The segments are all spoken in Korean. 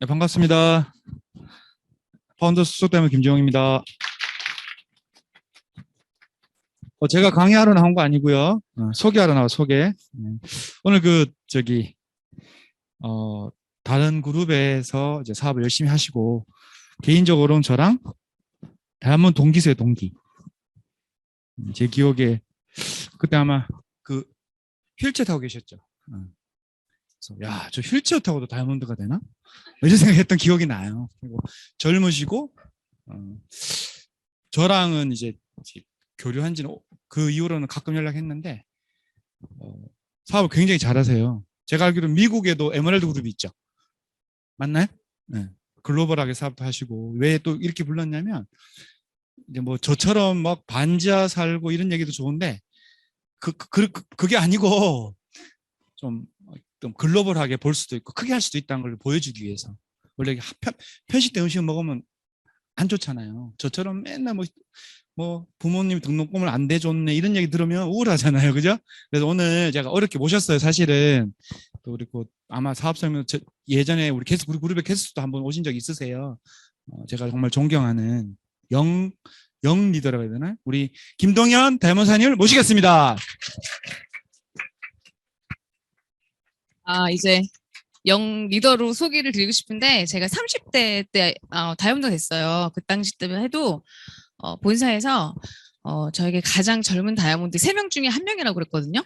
네, 반갑습니다. 파운더 수석대문 김지용입니다. 제가 강의하러 나온 거 아니고요. 소개하러 나와 소개. 오늘 다른 그룹에서 이제 사업을 열심히 하시고 개인적으로는 저랑 다이아몬드 동기세요, 동기. 제 기억에 그때 아마 그 휠체어 타고 계셨죠. 그래서 야, 저 휠체어 타고도 다이아몬드가 되나? 이런 생각했던 기억이 나요. 그리고 젊으시고 저랑은 이제 교류한 지는 그 이후로는 가끔 연락했는데 사업을 굉장히 잘하세요. 제가 알기로 미국에도 에메랄드 그룹이 있죠. 맞나요? 네. 글로벌하게 사업도 하시고 왜 또 이렇게 불렀냐면 이제 뭐 저처럼 막 반지하 살고 이런 얘기도 좋은데 그게 아니고 좀 글로벌하게 볼 수도 있고 크게 할 수도 있다는 걸 보여주기 위해서. 원래 편식된 음식을 먹으면 안 좋잖아요. 저처럼 맨날 뭐 부모님 등록금을 안 대줬네 이런 얘기 들으면 우울하잖아요. 그죠? 그래서 오늘 제가 어렵게 모셨어요. 사실은 또 그리고 아마 사업 설명 예전에 우리 그룹의 게스트도 한번 오신 적 있으세요. 제가 정말 존경하는 영 리더라고 해야 되나? 우리 김동현 대모사님을 모시겠습니다. 이제 영 리더로 소개를 드리고 싶은데 제가 30대 때 다이아몬드가 됐어요. 그 당시 때만 해도 본사에서 저에게 가장 젊은 다이아몬드 3명 중에 1명이라고 그랬거든요.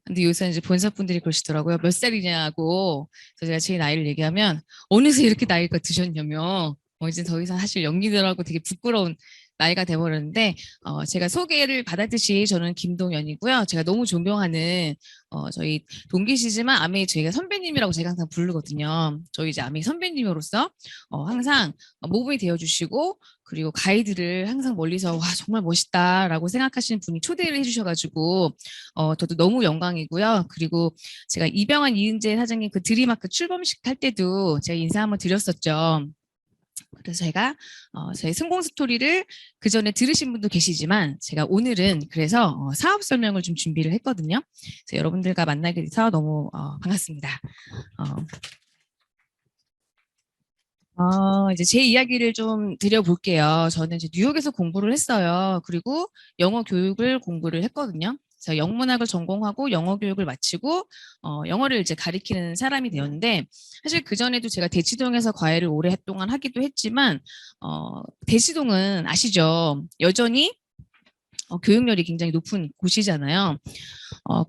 근데 요새 이제 본사분들이 그러시더라고요. 몇 살이냐고. 그래서 제가 제 나이를 얘기하면 어느새 이렇게 나이가 드셨냐며 이제 더 이상 사실 영 리더라고 되게 부끄러운 나이가 돼버렸는데 제가 소개를 받았듯이 저는 김동연이고요. 제가 너무 존경하는 저희 동기시지만 아메이 저희가 선배님이라고 제가 항상 부르거든요. 저희 이제 아메이 선배님으로서 항상 모범이 되어주시고 그리고 가이드를 항상 멀리서 와 정말 멋있다라고 생각하시는 분이 초대를 해주셔가지고 저도 너무 영광이고요. 그리고 제가 이병환 이은재 사장님 그 드림마크 출범식 할 때도 제가 인사 한번 드렸었죠. 그래서 제가 저희 성공 스토리를 그 전에 들으신 분도 계시지만 제가 오늘은 그래서 사업 설명을 좀 준비를 했거든요. 그래서 여러분들과 만나게 돼서 너무 반갑습니다. 이제 제 이야기를 좀 드려볼게요. 저는 이제 뉴욕에서 공부를 했어요. 그리고 영어 교육을 공부를 했거든요. 그래서 영문학을 전공하고 영어 교육을 마치고 영어를 이제 가리키는 사람이 되었는데 사실 그 전에도 제가 대치동에서 과외를 오랫동안 하기도 했지만 대치동은 아시죠? 여전히 교육열이 굉장히 높은 곳이잖아요.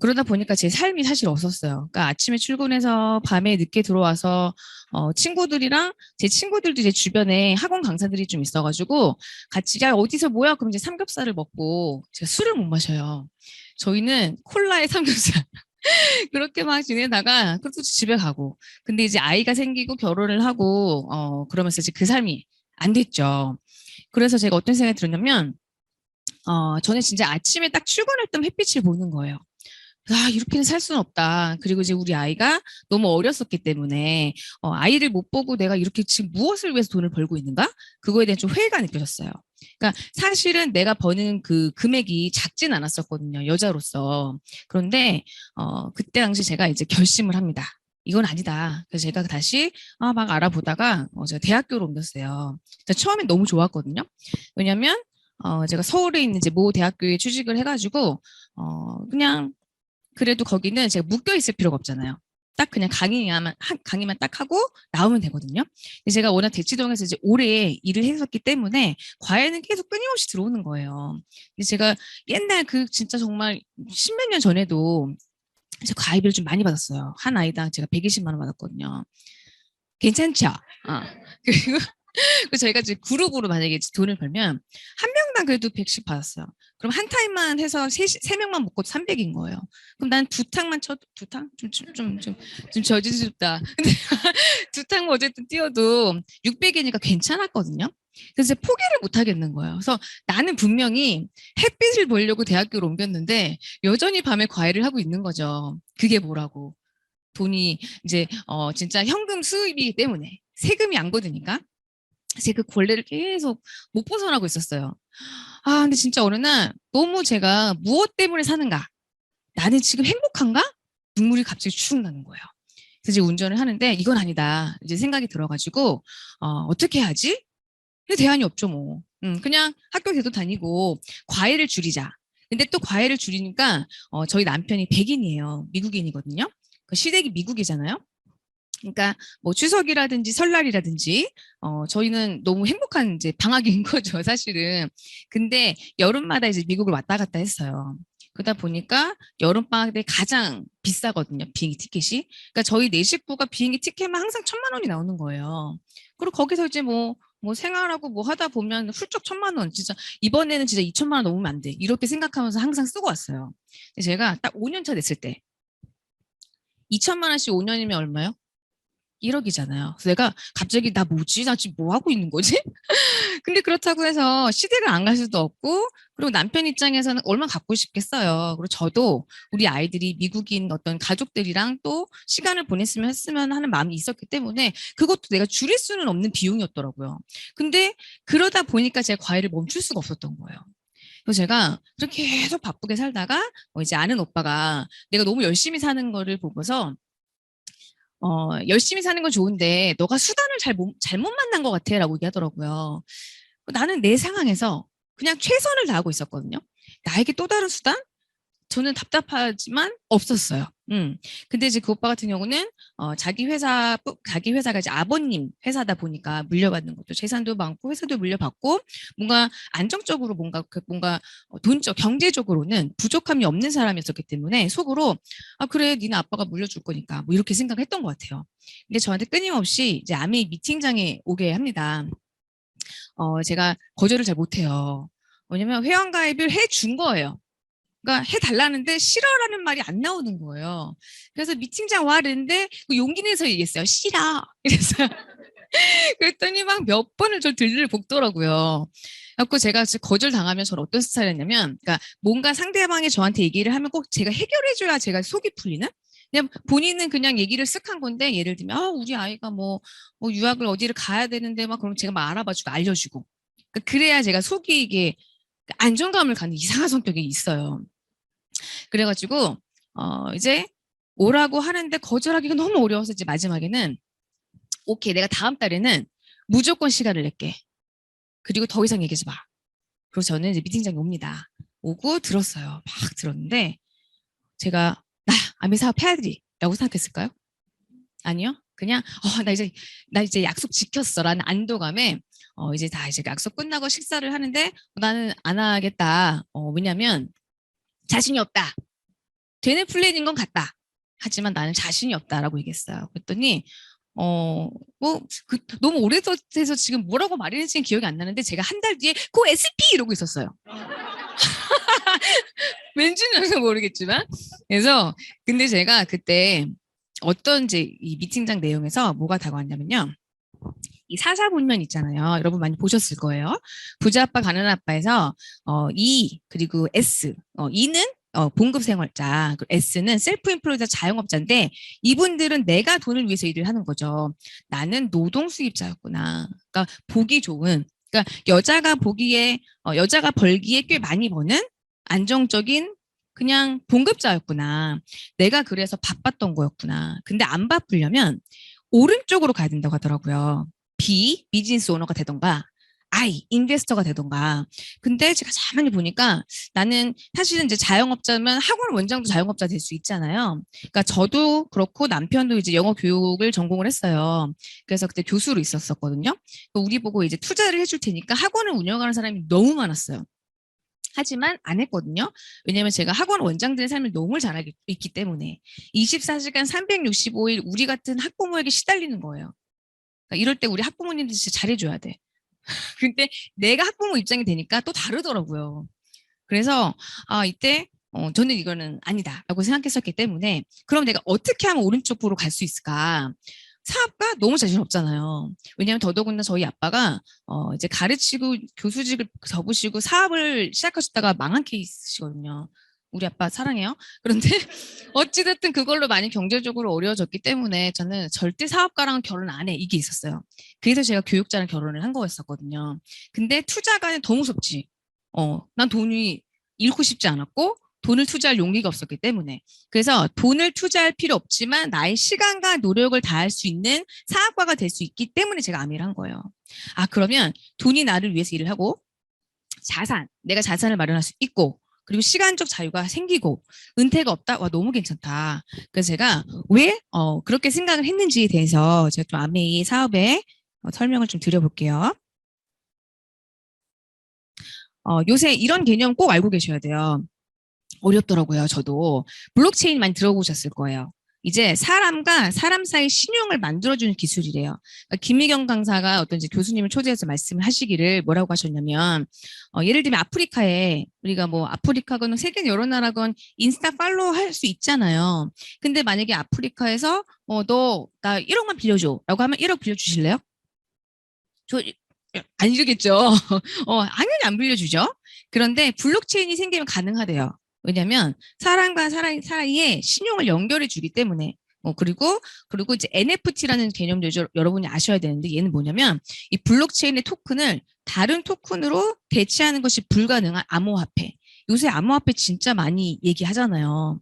그러다 보니까 제 삶이 사실 없었어요. 그러니까 아침에 출근해서 밤에 늦게 들어와서 친구들이랑 제 친구들도 제 주변에 학원 강사들이 좀 있어가지고 같이 야 어디서 뭐야 그럼 이제 삼겹살을 먹고 제가 술을 못 마셔요. 저희는 콜라에 삼겹살 그렇게 막 지내다가 그래도 집에 가고 근데 이제 아이가 생기고 결혼을 하고 그러면서 이제 그 삶이 안 됐죠. 그래서 제가 어떤 생각이 들었냐면 저는 진짜 아침에 딱 출근할 때 햇빛을 보는 거예요. 이렇게는 살 수는 없다. 그리고 이제 우리 아이가 너무 어렸었기 때문에 아이를 못 보고 내가 이렇게 지금 무엇을 위해서 돈을 벌고 있는가? 그거에 대한 좀 회의가 느껴졌어요. 그러니까 사실은 내가 버는 그 금액이 작진 않았었거든요. 여자로서. 그런데 그때 당시 제가 이제 결심을 합니다. 이건 아니다. 그래서 제가 다시 막 알아보다가 제가 대학교로 옮겼어요. 처음엔 너무 좋았거든요. 왜냐면 제가 서울에 있는 이제 모 대학교에 취직을 해가지고 그냥 그래도 거기는 제가 묶여 있을 필요가 없잖아요. 딱 그냥 강의만 딱 하고 나오면 되거든요. 근데 제가 워낙 대치동에서 이제 오래 일을 했었기 때문에 과외는 계속 끊임없이 들어오는 거예요. 근데 제가 옛날 진짜 정말 십몇 년 전에도 제가 과외비를 좀 많이 받았어요. 한 아이당 제가 120만 원 받았거든요. 괜찮죠? 그리고 저희가 이제 그룹으로 만약에 돈을 벌면 한 명당 그래도 100씩 받았어요. 그럼 한 타임만 해서 세 명만 먹고 300인 거예요. 그럼 난 두 탕만 쳐도 두 탕? 좀 저지럽다. 근데 두 탕 어쨌든 뛰어도 600이니까 괜찮았거든요. 그래서 포기를 못 하겠는 거예요. 그래서 나는 분명히 햇빛을 보려고 대학교로 옮겼는데 여전히 밤에 과외를 하고 있는 거죠. 그게 뭐라고. 돈이 이제 진짜 현금 수입이기 때문에 세금이 안 거두니까 제가 그 권리를 계속 못 벗어나고 있었어요. 근데 진짜 어느 날 너무 제가 무엇 때문에 사는가? 나는 지금 행복한가? 눈물이 갑자기 축 나는 거예요. 그래서 이제 운전을 하는데 이건 아니다. 이제 생각이 들어가지고 어떻게 해야지? 근데 대안이 없죠 뭐. 그냥 학교 계속 다니고 과외를 줄이자. 근데 또 과외를 줄이니까 저희 남편이 백인이에요. 미국인이거든요. 그 시댁이 미국이잖아요. 그러니까 뭐 추석이라든지 설날이라든지 저희는 너무 행복한 이제 방학인 거죠, 사실은. 근데 여름마다 이제 미국을 왔다 갔다 했어요. 그러다 보니까 여름 방학 때 가장 비싸거든요, 비행기 티켓이. 그러니까 저희 네 식구가 비행기 티켓만 항상 1,000만 원이 나오는 거예요. 그리고 거기서 이제 뭐 생활하고 뭐 하다 보면 훌쩍 1,000만 원, 진짜 이번에는 진짜 2,000만 원 넘으면 안 돼. 이렇게 생각하면서 항상 쓰고 왔어요. 근데 제가 딱 5년 차 됐을 때 2,000만 원씩 5년이면 얼마요? 1억이잖아요. 그래서 내가 갑자기 나 뭐지? 나 지금 뭐 하고 있는 거지? 근데 그렇다고 해서 시댁을 안 갈 수도 없고, 그리고 남편 입장에서는 얼마나 갖고 싶겠어요. 그리고 저도 우리 아이들이 미국인 어떤 가족들이랑 또 시간을 보냈으면 했으면 하는 마음이 있었기 때문에 그것도 내가 줄일 수는 없는 비용이었더라고요. 근데 그러다 보니까 제가 과외를 멈출 수가 없었던 거예요. 그래서 제가 그렇게 계속 바쁘게 살다가 이제 아는 오빠가 내가 너무 열심히 사는 거를 보고서 열심히 사는 건 좋은데 너가 수단을 잘못 만난 것 같아라고 얘기하더라고요. 나는 내 상황에서 그냥 최선을 다하고 있었거든요. 나에게 또 다른 수단? 저는 답답하지만 없었어요. 근데 이제 그 오빠 같은 경우는 자기 회사가 이제 아버님 회사다 보니까 물려받는 것도 재산도 많고 회사도 물려받고 뭔가 안정적으로 뭔가 돈적 경제적으로는 부족함이 없는 사람이었기 때문에 속으로 아 그래 니네 아빠가 물려줄 거니까 뭐 이렇게 생각했던 것 같아요. 근데 저한테 끊임없이 이제 아메이 미팅장에 오게 합니다. 제가 거절을 잘 못해요. 왜냐면 회원가입을 해준 거예요. 그러니까 해달라는데 싫어라는 말이 안 나오는 거예요. 그래서 미팅장 와 그랬는데 그 용기 내서 얘기했어요. 싫어. 이랬어요. 그랬더니 막 몇 번을 저 들를 볶더라고요. 그래서 제가 거절 당하면 저는 어떤 스타일이었냐면, 그러니까 뭔가 상대방이 저한테 얘기를 하면 꼭 제가 해결해줘야 제가 속이 풀리는? 그냥 본인은 그냥 얘기를 쓱 한 건데, 예를 들면, 우리 아이가 뭐 유학을 어디를 가야 되는데, 막 그럼 제가 막 알아봐주고 알려주고. 그러니까 그래야 제가 속이 이게 안정감을 갖는 이상한 성격이 있어요. 그래가지고, 이제 오라고 하는데 거절하기가 너무 어려워서 이제 마지막에는, 오케이, 내가 다음 달에는 무조건 시간을 낼게. 그리고 더 이상 얘기하지 마. 그리고 저는 이제 미팅장에 옵니다. 오고 들었어요. 막 들었는데 제가 나 아미 사업 해야 되리라고 생각했을까요? 아니요. 그냥 나 이제 약속 지켰어라는 안도감에 이제 다 이제 약속 끝나고 식사를 하는데 나는 안 하겠다. 왜냐면 자신이 없다. 되는 플랜인 건 같다. 하지만 나는 자신이 없다라고 얘기했어요. 그랬더니 너무 오래돼서 지금 뭐라고 말했는지는 기억이 안 나는데 제가 한 달 뒤에 고 SP 이러고 있었어요. 왠지는 모르겠지만. 그래서 근데 제가 그때 어떤 이제 이 미팅장 내용에서 뭐가 다가왔냐면요. 이 사사분면 있잖아요. 여러분 많이 보셨을 거예요. 부자 아빠 가난한 아빠에서 E 그리고 S. E는 봉급 생활자, S는 셀프 인플루언서 자영업자인데 이분들은 내가 돈을 위해서 일을 하는 거죠. 나는 노동 수입자였구나. 그러니까 보기 좋은. 그러니까 여자가 벌기에 꽤 많이 버는 안정적인 그냥 봉급자였구나. 내가 그래서 바빴던 거였구나. 근데 안 바쁘려면 오른쪽으로 가야 된다고 하더라고요. B, 비즈니스 오너가 되던가, I, 인베스터가 되던가. 근데 제가 가만히 보니까 나는 사실은 이제 자영업자면 학원 원장도 자영업자 될 수 있잖아요. 그러니까 저도 그렇고 남편도 이제 영어 교육을 전공을 했어요. 그래서 그때 교수로 있었었거든요. 우리 보고 이제 투자를 해줄 테니까 학원을 운영하는 사람이 너무 많았어요. 하지만 안 했거든요. 왜냐면 제가 학원 원장들의 삶을 너무 잘 알고 있기 때문에 24시간 365일 우리 같은 학부모에게 시달리는 거예요. 그러니까 이럴 때 우리 학부모님들 진짜 잘해줘야 돼. 근데 내가 학부모 입장이 되니까 또 다르더라고요. 그래서 이때 저는 이거는 아니다라고 생각했었기 때문에 그럼 내가 어떻게 하면 오른쪽으로 갈 수 있을까? 사업가 너무 자신 없잖아요. 왜냐하면 더더군다나 저희 아빠가 이제 가르치고 교수직을 접으시고 사업을 시작하셨다가 망한 케이스시거든요. 우리 아빠 사랑해요. 그런데 어찌됐든 그걸로 많이 경제적으로 어려워졌기 때문에 저는 절대 사업가랑 결혼 안 해. 이게 있었어요. 그래서 제가 교육자랑 결혼을 한 거였었거든요. 근데 투자가 더 무섭지. 난 돈이 잃고 싶지 않았고 돈을 투자할 용기가 없었기 때문에. 그래서 돈을 투자할 필요 없지만 나의 시간과 노력을 다할 수 있는 사업가가 될 수 있기 때문에 제가 아미를 한 거예요. 아, 그러면 돈이 나를 위해서 일을 하고 내가 자산을 마련할 수 있고 그리고 시간적 자유가 생기고 은퇴가 없다? 와, 너무 괜찮다. 그래서 제가 왜 그렇게 생각을 했는지에 대해서 제가 좀 아메이 사업에 설명을 좀 드려볼게요. 요새 이런 개념 꼭 알고 계셔야 돼요. 어렵더라고요, 저도. 블록체인 많이 들어보셨을 거예요. 이제 사람과 사람 사이 신용을 만들어주는 기술이래요. 그러니까 김미경 강사가 어떤 이제 교수님을 초대해서 말씀을 하시기를 뭐라고 하셨냐면, 예를 들면 아프리카에, 우리가 뭐 아프리카건 세계 여러 나라건 인스타 팔로우 할 수 있잖아요. 근데 만약에 아프리카에서, 나 1억만 빌려줘. 라고 하면 1억 빌려주실래요? 안 이러겠죠. 당연히 안 빌려주죠. 그런데 블록체인이 생기면 가능하대요. 왜냐하면 사람과 사람 사이에 신용을 연결해 주기 때문에. 그리고 이제 NFT라는 개념도 여러분이 아셔야 되는데 얘는 뭐냐면 이 블록체인의 토큰을 다른 토큰으로 대체하는 것이 불가능한 암호화폐. 요새 암호화폐 진짜 많이 얘기하잖아요.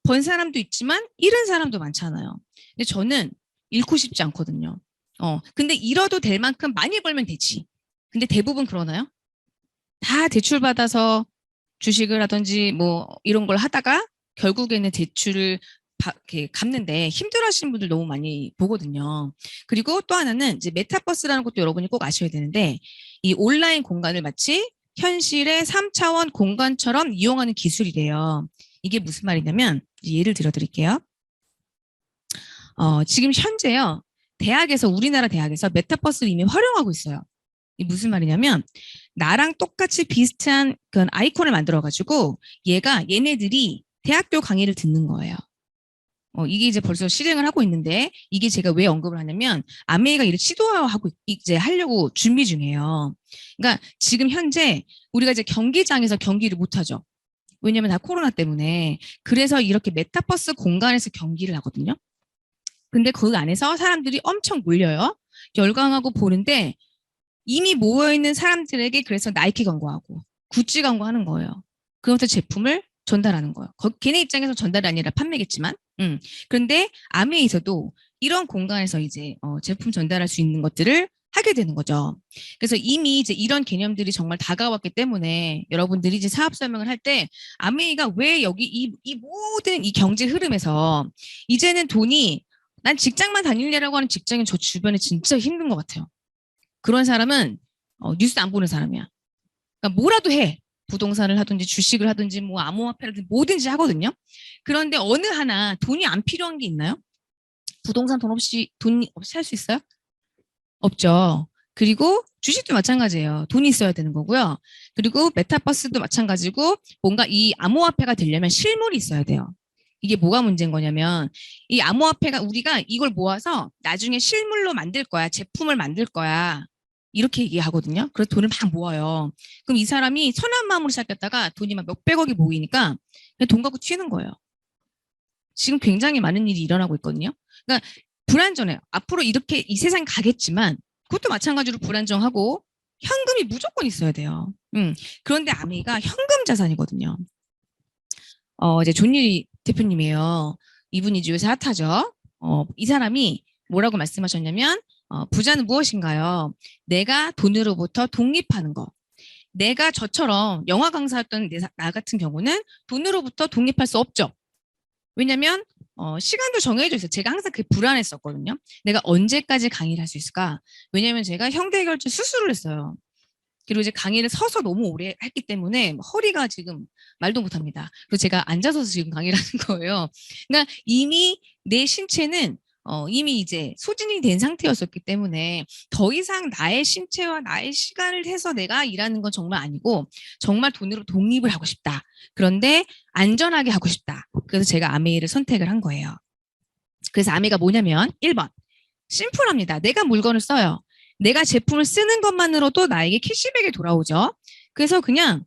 번 사람도 있지만 잃은 사람도 많잖아요. 근데 저는 잃고 싶지 않거든요. 근데 잃어도 될 만큼 많이 벌면 되지. 근데 대부분 그러나요? 다 대출받아서 주식을 하든지 뭐 이런 걸 하다가 결국에는 대출을 이렇게 갚는데 힘들어하시는 분들 너무 많이 보거든요. 그리고 또 하나는 이제 메타버스라는 것도 여러분이 꼭 아셔야 되는데 이 온라인 공간을 마치 현실의 3차원 공간처럼 이용하는 기술이래요. 이게 무슨 말이냐면 예를 들어 드릴게요. 지금 현재요. 우리나라 대학에서 메타버스를 이미 활용하고 있어요. 이 무슨 말이냐면 나랑 똑같이 비슷한 그런 아이콘을 만들어가지고 얘네들이 대학교 강의를 듣는 거예요. 이게 이제 벌써 실행을 하고 있는데 이게 제가 왜 언급을 하냐면 아메이가 이를 시도하고 이제 하려고 준비 중이에요. 그러니까 지금 현재 우리가 이제 경기장에서 경기를 못 하죠. 왜냐면 다 코로나 때문에. 그래서 이렇게 메타버스 공간에서 경기를 하거든요. 근데 그 안에서 사람들이 엄청 몰려요. 열광하고 보는데 이미 모여있는 사람들에게 그래서 나이키 광고하고 구찌 광고하는 거예요. 그것도 제품을 전달하는 거예요. 걔네 입장에서 전달이 아니라 판매겠지만. 그런데 아메에서도 이런 공간에서 이제 제품 전달할 수 있는 것들을 하게 되는 거죠. 그래서 이미 이제 이런 개념들이 정말 다가왔기 때문에 여러분들이 이제 사업 설명을 할 때 아메이가 왜 여기 이 모든 이 경제 흐름에서 이제는 돈이 난 직장만 다니려고 하는 직장인 저 주변에 진짜 힘든 것 같아요. 그런 사람은 뉴스 안 보는 사람이야. 그러니까 뭐라도 해. 부동산을 하든지 주식을 하든지 뭐 암호화폐를 하든지 뭐든지 하거든요. 그런데 어느 하나 돈이 안 필요한 게 있나요? 부동산 돈 없이 살 수 있어요? 없죠. 그리고 주식도 마찬가지예요. 돈이 있어야 되는 거고요. 그리고 메타버스도 마찬가지고 뭔가 이 암호화폐가 되려면 실물이 있어야 돼요. 이게 뭐가 문제인 거냐면 이 암호화폐가 우리가 이걸 모아서 나중에 실물로 만들 거야. 제품을 만들 거야. 이렇게 얘기하거든요. 그래서 돈을 막 모아요. 그럼 이 사람이 선한 마음으로 시작했다가 돈이 막 몇백억이 모이니까 그냥 돈 갖고 튀는 거예요. 지금 굉장히 많은 일이 일어나고 있거든요. 그러니까 불안전해요. 앞으로 이렇게 이 세상이 가겠지만 그것도 마찬가지로 불안정하고 현금이 무조건 있어야 돼요. 그런데 아메이가 현금 자산이거든요. 이제 존리 대표님이에요. 이분이 요새 핫하죠. 이 사람이 뭐라고 말씀하셨냐면 부자는 무엇인가요? 내가 돈으로부터 독립하는 거. 내가 저처럼 영화 강사였던 나 같은 경우는 돈으로부터 독립할 수 없죠. 왜냐면 시간도 정해져 있어요. 제가 항상 그게 불안했었거든요. 내가 언제까지 강의를 할 수 있을까? 왜냐면 제가 형대결절 수술을 했어요. 그리고 이제 강의를 서서 너무 오래 했기 때문에 허리가 지금 말도 못합니다. 그래서 제가 앉아서 지금 강의를 하는 거예요. 그러니까 이미 내 신체는 이미 이제 소진이 된 상태였었기 때문에 더 이상 나의 신체와 나의 시간을 해서 내가 일하는 건 정말 아니고 정말 돈으로 독립을 하고 싶다. 그런데 안전하게 하고 싶다. 그래서 제가 아메이를 선택을 한 거예요. 그래서 아메이가 뭐냐면 1번 심플합니다. 내가 물건을 써요. 내가 제품을 쓰는 것만으로도 나에게 캐시백이 돌아오죠. 그래서 그냥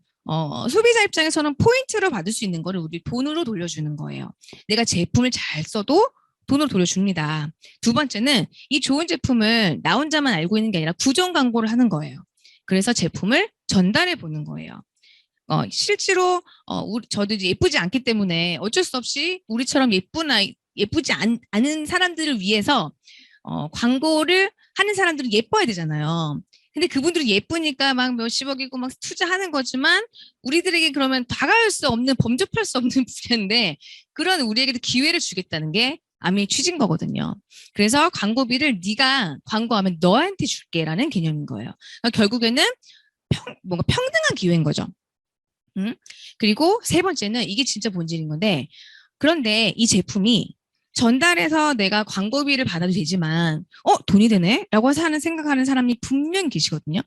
소비자 입장에서는 포인트로 받을 수 있는 거를 우리 돈으로 돌려주는 거예요. 내가 제품을 잘 써도 돈으로 돌려줍니다. 두 번째는 이 좋은 제품을 나 혼자만 알고 있는 게 아니라 구정 광고를 하는 거예요. 그래서 제품을 전달해 보는 거예요. 실제로 저도 이제 예쁘지 않기 때문에 어쩔 수 없이 우리처럼 예쁘지 않은 사람들을 위해서 광고를 하는 사람들은 예뻐야 되잖아요. 근데 그분들이 예쁘니까 막 몇십억이고 막 투자하는 거지만 우리들에게 그러면 다가올 수 없는 범접할 수 없는 분야인데 그런 우리에게도 기회를 주겠다는 게 아미의 취지인 거거든요. 그래서 광고비를 네가 광고하면 너한테 줄게라는 개념인 거예요. 그러니까 결국에는 뭔가 평등한 기회인 거죠. 그리고 세 번째는 이게 진짜 본질인 건데 그런데 이 제품이 전달해서 내가 광고비를 받아도 되지만 돈이 되네? 라고 생각하는 사람이 분명히 계시거든요.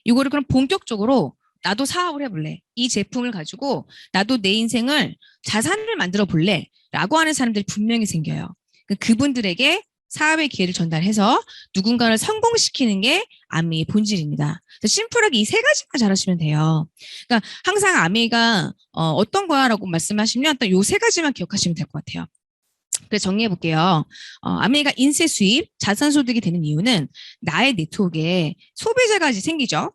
이거를 그럼 본격적으로 나도 사업을 해볼래. 이 제품을 가지고 나도 내 인생을 자산을 만들어 볼래. 라고 하는 사람들이 분명히 생겨요. 그분들에게 사업의 기회를 전달해서 누군가를 성공시키는 게 아미의 본질입니다. 심플하게 이 세 가지만 잘하시면 돼요. 그러니까 항상 아미가 어떤 거야라고 말씀하시면 요 세 가지만 기억하시면 될 것 같아요. 그래서 정리해 볼게요. 아미가 인세 수입, 자산 소득이 되는 이유는 나의 네트워크에 소비자가 이제 생기죠.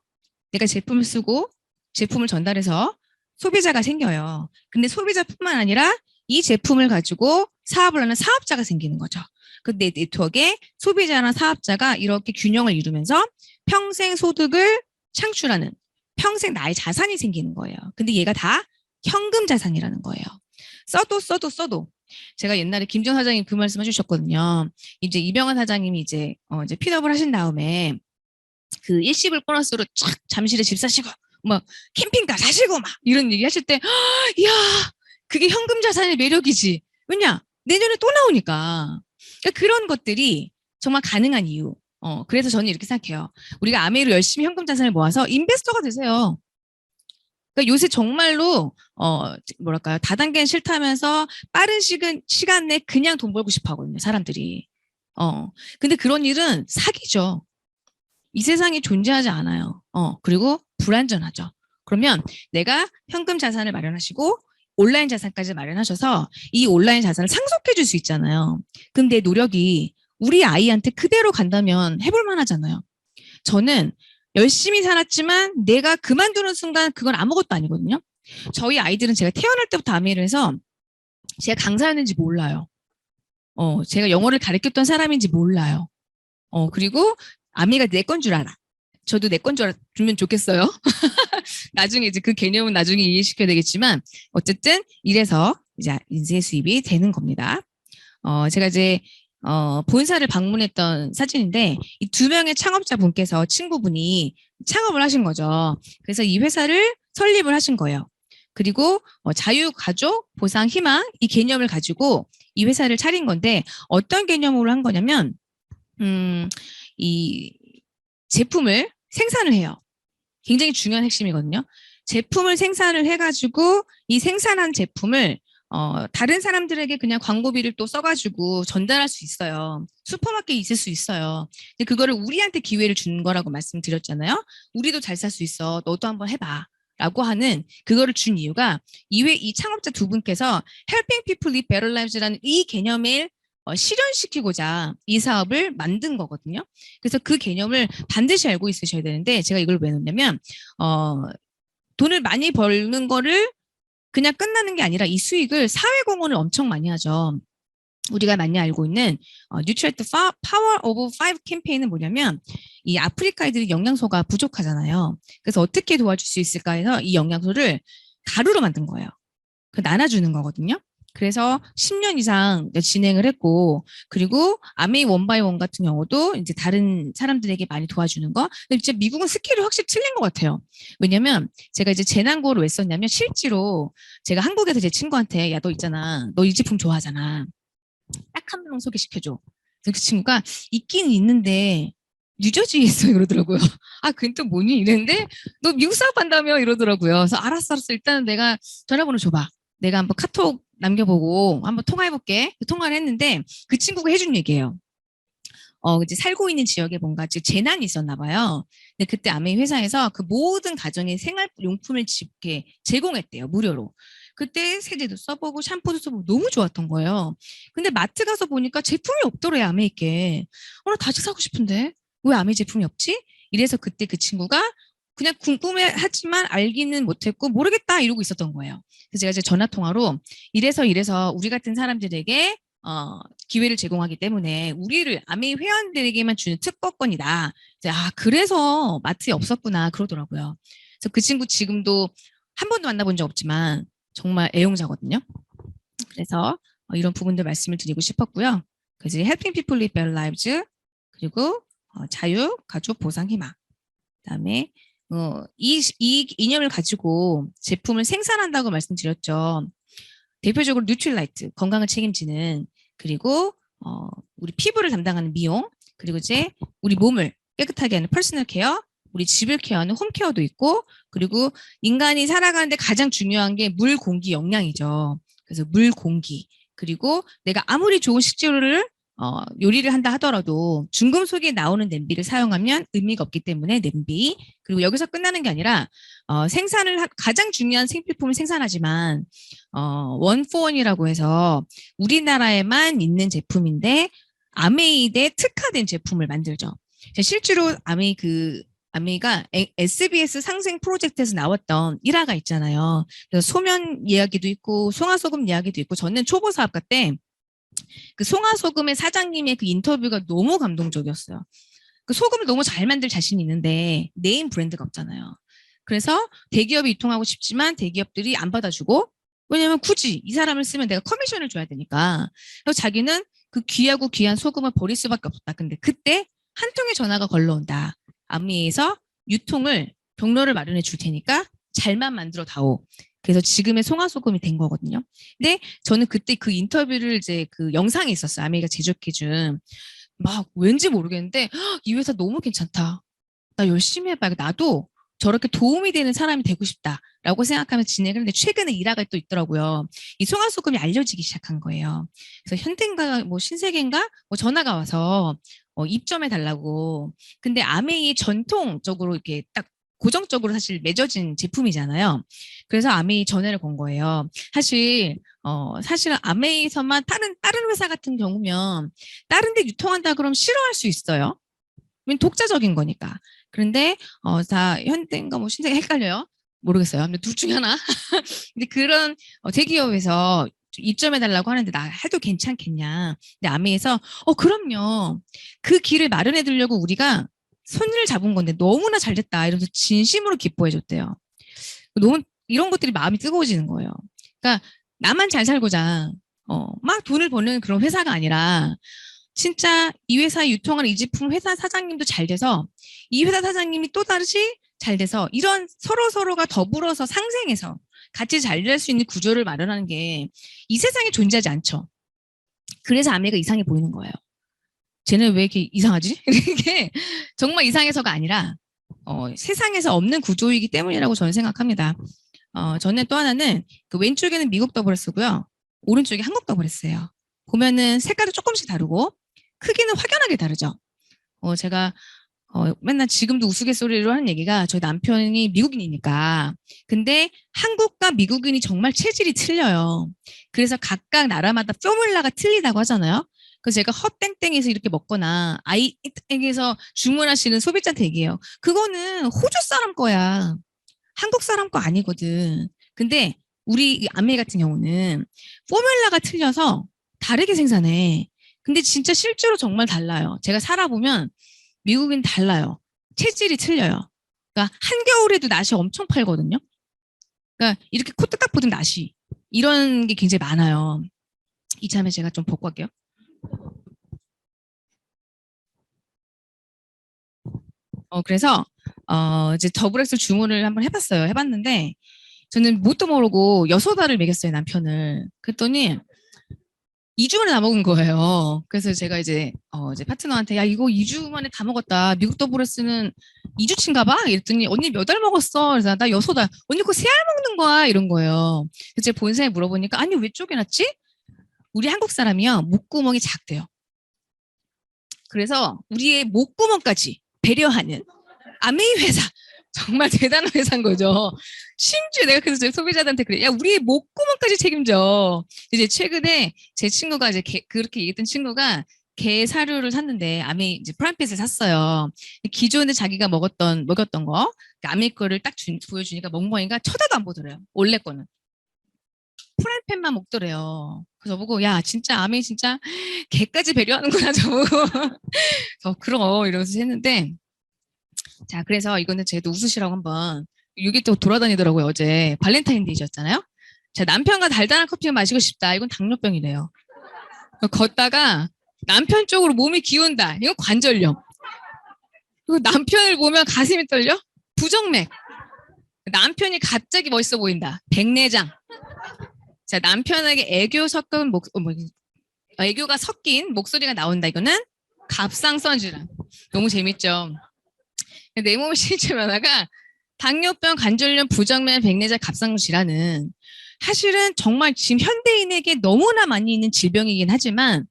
내가 제품을 쓰고 제품을 전달해서 소비자가 생겨요. 근데 소비자뿐만 아니라 이 제품을 가지고 사업을 하는 사업자가 생기는 거죠. 근데 네트워크에 소비자나 사업자가 이렇게 균형을 이루면서 평생 소득을 창출하는 평생 나의 자산이 생기는 거예요. 근데 얘가 다 현금 자산이라는 거예요. 써도 제가 옛날에 김정 사장님 그 말씀 해주셨거든요. 이제 이병헌 사장님이 이제 핀업을 하신 다음에 그 일시불 보너스로 쫙 잠실에 집 사시고 막 캠핑카 사시고 막 이런 얘기 하실 때 이야 그게 현금 자산의 매력이지. 왜냐 내년에 또 나오니까. 그러니까 그런 것들이 정말 가능한 이유. 그래서 저는 이렇게 생각해요. 우리가 아메이로 열심히 현금 자산을 모아서 인베스터가 되세요. 그러니까 요새 정말로 뭐랄까요 다단계는 싫다면서 빠른 시간 내에 그냥 돈 벌고 싶어 하거든요 사람들이. 근데 그런 일은 사기죠. 이 세상에 존재하지 않아요. 그리고 불안전하죠. 그러면 내가 현금 자산을 마련하시고 온라인 자산까지 마련하셔서 이 온라인 자산을 상속해 줄 수 있잖아요. 그럼 내 노력이 우리 아이한테 그대로 간다면 해볼 만하잖아요. 저는 열심히 살았지만 내가 그만두는 순간 그건 아무것도 아니거든요. 저희 아이들은 제가 태어날 때부터 아미를 해서 제가 강사였는지 몰라요. 제가 영어를 가르쳤던 사람인지 몰라요. 그리고 아미가 내 건 줄 알아. 저도 내 건 줄 알았으면 좋겠어요. 나중에 이제 그 개념은 나중에 이해시켜야 되겠지만 어쨌든 이래서 이제 인쇄 수입이 되는 겁니다. 제가 이제 본사를 방문했던 사진인데 이 두 명의 창업자분께서 친구분이 창업을 하신 거죠. 그래서 이 회사를 설립을 하신 거예요. 그리고 자유가족, 보상, 희망 이 개념을 가지고 이 회사를 차린 건데 어떤 개념으로 한 거냐면 이 제품을 생산을 해요. 굉장히 중요한 핵심이거든요. 제품을 생산을 해가지고 이 생산한 제품을 다른 사람들에게 그냥 광고비를 또 써가지고 전달할 수 있어요. 슈퍼마켓에 있을 수 있어요. 근데 그거를 우리한테 기회를 준 거라고 말씀드렸잖아요. 우리도 잘 살 수 있어. 너도 한번 해봐. 라고 하는 그거를 준 이유가 이 창업자 두 분께서 Helping People Live Better Lives라는 이 개념을 실현시키고자 이 사업을 만든 거거든요. 그래서 그 개념을 반드시 알고 있으셔야 되는데 제가 이걸 왜 넣냐면 돈을 많이 벌는 거를 그냥 끝나는 게 아니라 이 수익을 사회 공헌을 엄청 많이 하죠. 우리가 많이 알고 있는 뉴트리트 파워 오브 5 캠페인은 뭐냐면 이 아프리카 아이들이 영양소가 부족하잖아요. 그래서 어떻게 도와줄 수 있을까 해서 이 영양소를 가루로 만든 거예요. 나눠주는 거거든요. 그래서 10년 이상 진행을 했고 그리고 아메이 원바이원 같은 경우도 이제 다른 사람들에게 많이 도와주는 거. 근데 진짜 미국은 스케일이 확실히 틀린 것 같아요. 왜냐면 제가 이제 재난구호를 왜 썼냐면 실제로 제가 한국에서 제 친구한테 야 너 있잖아. 너 이 제품 좋아하잖아. 딱 한 명 소개시켜줘. 그래서 그 친구가 있긴 있는데 뉴저지에 있어 이러더라고요. 아, 그건 또 뭐니? 이랬는데 너 미국 사업한다며 이러더라고요. 그래서 알았어. 일단은 내가 전화번호 줘봐. 내가 한번 카톡 남겨보고 한번 통화해볼게. 통화를 했는데 그 친구가 해준 얘기예요. 이제 살고 있는 지역에 뭔가 재난이 있었나 봐요. 근데 그때 아메이 회사에서 그 모든 가정의 생활용품을 이렇게 제공했대요. 무료로. 그때 세제도 써보고 샴푸도 써보고 너무 좋았던 거예요. 근데 마트 가서 보니까 제품이 없더래요. 아메이께. 나 다시 사고 싶은데 왜 아메이 제품이 없지? 이래서 그때 그 친구가 그냥 궁금해하지만 알기는 못했고 모르겠다 이러고 있었던 거예요. 그래서 제가 이제 전화 통화로 이래서 우리 같은 사람들에게 기회를 제공하기 때문에 우리를 아메이 회원들에게만 주는 특허권이다. 그래서 마트에 없었구나 그러더라고요. 그래서 그 친구 지금도 한 번도 만나본 적 없지만 정말 애용자거든요. 그래서 이런 부분들 말씀을 드리고 싶었고요. 그래서 Helping People Live Better Lives 그리고 자유, 가족, 보상, 희망. 그다음에 이 이념을 가지고 제품을 생산한다고 말씀드렸죠. 대표적으로 뉴트릴라이트, 건강을 책임지는 그리고 우리 피부를 담당하는 미용 그리고 이제 우리 몸을 깨끗하게 하는 퍼스널 케어, 우리 집을 케어하는 홈케어도 있고 그리고 인간이 살아가는데 가장 중요한 게 물, 공기, 영양이죠. 그래서 물, 공기 그리고 내가 아무리 좋은 식재료를 요리를 한다 하더라도 중금속이 나오는 냄비를 사용하면 의미가 없기 때문에 냄비 그리고 여기서 끝나는 게 아니라 생산을 가장 중요한 생필품을 생산하지만 원포원이라고 해서 우리나라에만 있는 제품인데 아메이드에 특화된 제품을 만들죠. 실제로 아메이가 SBS 상생 프로젝트에서 나왔던 일화가 있잖아요. 그래서 소면 이야기도 있고 송화소금 이야기도 있고 저는 초보 사업가 때 그 송화소금의 사장님의 그 인터뷰가 너무 감동적이었어요. 그 소금을 너무 잘 만들 자신이 있는데 네임 브랜드가 없잖아요. 그래서 대기업이 유통하고 싶지만 대기업들이 안 받아주고 왜냐면 굳이 이 사람을 쓰면 내가 커미션을 줘야 되니까. 그래서 자기는 그 귀하고 귀한 소금을 버릴 수밖에 없었다. 근데 그때 한 통의 전화가 걸러온다. 아미에서 유통을 경로를 마련해 줄 테니까 잘만 만들어 다오. 그래서 지금의 송화소금이 된 거거든요. 근데 저는 그때 그 인터뷰를 이제 그 영상이 있었어요. 아메리가 제작해준. 막 왠지 모르겠는데 이 회사 너무 괜찮다. 나 열심히 해봐야 나도 저렇게 도움이 되는 사람이 되고 싶다라고 생각하면 진행을 했는데 최근에 일화가 또 있더라고요. 이 송화소금이 알려지기 시작한 거예요. 그래서 현대인가 뭐 신세계인가 뭐 전화가 와서 입점해 달라고. 근데 아메이 전통적으로 이렇게 딱 고정적으로 사실 맺어진 제품이잖아요. 그래서 아메이 전화를 건 거예요. 사실은 아메이에서만 다른 회사 같은 경우면 다른 데 유통한다 그러면 싫어할 수 있어요. 왜냐면 독자적인 거니까. 그런데 다 현대인가 뭐 신세계 헷갈려요. 모르겠어요. 근데 둘 중에 하나. 근데 그런 대기업에서 입점해달라고 하는데 나 해도 괜찮겠냐. 근데 아메에서 그럼요. 그 길을 마련해 두려고 우리가 손을 잡은 건데 너무나 잘 됐다. 이러면서 진심으로 기뻐해 줬대요. 너무 이런 것들이 마음이 뜨거워지는 거예요. 그러니까 나만 잘 살고자 막 돈을 버는 그런 회사가 아니라 진짜 이 회사에 유통하는 이 제품 회사 사장님도 잘 돼서 이 회사 사장님이 또 다시 잘 돼서 이런 서로가 더불어서 상생해서 같이 잘 될 수 있는 구조를 마련하는 게 이 세상에 존재하지 않죠. 그래서 아메가 이상해 보이는 거예요. 쟤는 왜 이렇게 이상하지? 이게 정말 이상해서가 아니라 세상에서 없는 구조이기 때문이라고 저는 생각합니다. 저는 또 하나는 그 왼쪽에는 미국 더블S고요. 오른쪽에 한국 더블S예요. 보면은 색깔이 조금씩 다르고 크기는 확연하게 다르죠. 제가 맨날 지금도 우스갯소리로 하는 얘기가 저희 남편이 미국인이니까 근데 한국과 미국인이 정말 체질이 틀려요. 그래서 각각 나라마다 포뮬라가 틀리다고 하잖아요. 그래서 제가 헛땡땡에서 이렇게 먹거나 아이땡에서 주문하시는 소비자한테 얘기해요. 그거는 호주 사람 거야. 한국 사람 거 아니거든. 근데 우리 아메 같은 경우는 포뮬라가 틀려서 다르게 생산해. 근데 진짜 실제로 정말 달라요. 제가 살아보면 미국인 달라요. 체질이 틀려요. 그러니까 한겨울에도 낫이 엄청 팔거든요. 그러니까 이렇게 코 딱 보던 낫이 이런 게 굉장히 많아요. 이참에 제가 좀 벗고 갈게요. 그래서 이제 더블엑스 주문을 한번 해봤는데 저는 뭣도 모르고 6알을 먹였어요 남편을. 그랬더니 2주 만에 다 먹은 거예요. 그래서 제가 이제 파트너한테 야 이거 2주 만에 다 먹었다. 미국 더블엑스는 2주치인가 봐? 이랬더니 언니 몇 알 먹었어? 그래서 나 6알. 언니 그거 3알 먹는 거야? 이런 거예요. 그래서 제가 본사에 물어보니까 아니 왜 쪼개놨지? 우리 한국 사람이요 목구멍이 작대요. 그래서 우리의 목구멍까지 배려하는 아메이 회사. 정말 대단한 회사인 거죠. 심지어 내가 그래서 소비자들한테 그래. 야, 우리의 목구멍까지 책임져. 이제 최근에 제 친구가 그렇게 얘기했던 친구가 개 사료를 샀는데 아메 이제 프라이팬을 샀어요. 기존에 자기가 먹었던 거, 아메 거를 딱 보여주니까 멍멍이가 쳐다도 안 보더래요. 원래 거는 프라이팬만 먹더래요. 그래서 보고 야 진짜 아메 진짜 개까지 배려하는구나 저보고. 그럼 이러면서 했는데 자 그래서 이거는 쟤도 웃으시라고 한번 이게 또 돌아다니더라고요. 어제 발렌타인데이셨잖아요. 자 남편과 달달한 커피를 마시고 싶다. 이건 당뇨병이래요. 걷다가 남편 쪽으로 몸이 기운다. 이건 관절염. 그리고 남편을 보면 가슴이 떨려? 부정맥. 남편이 갑자기 멋있어 보인다. 백내장. 자, 남편에게 애교가 섞인 목소리가 나온다. 이거는 갑상선 질환. 너무 재밌죠? 내 몸의 신체 변화가 당뇨병, 관절염, 부정맥, 백내장, 갑상선 질환은 사실은 정말 지금 현대인에게 너무나 많이 있는 질병이긴 하지만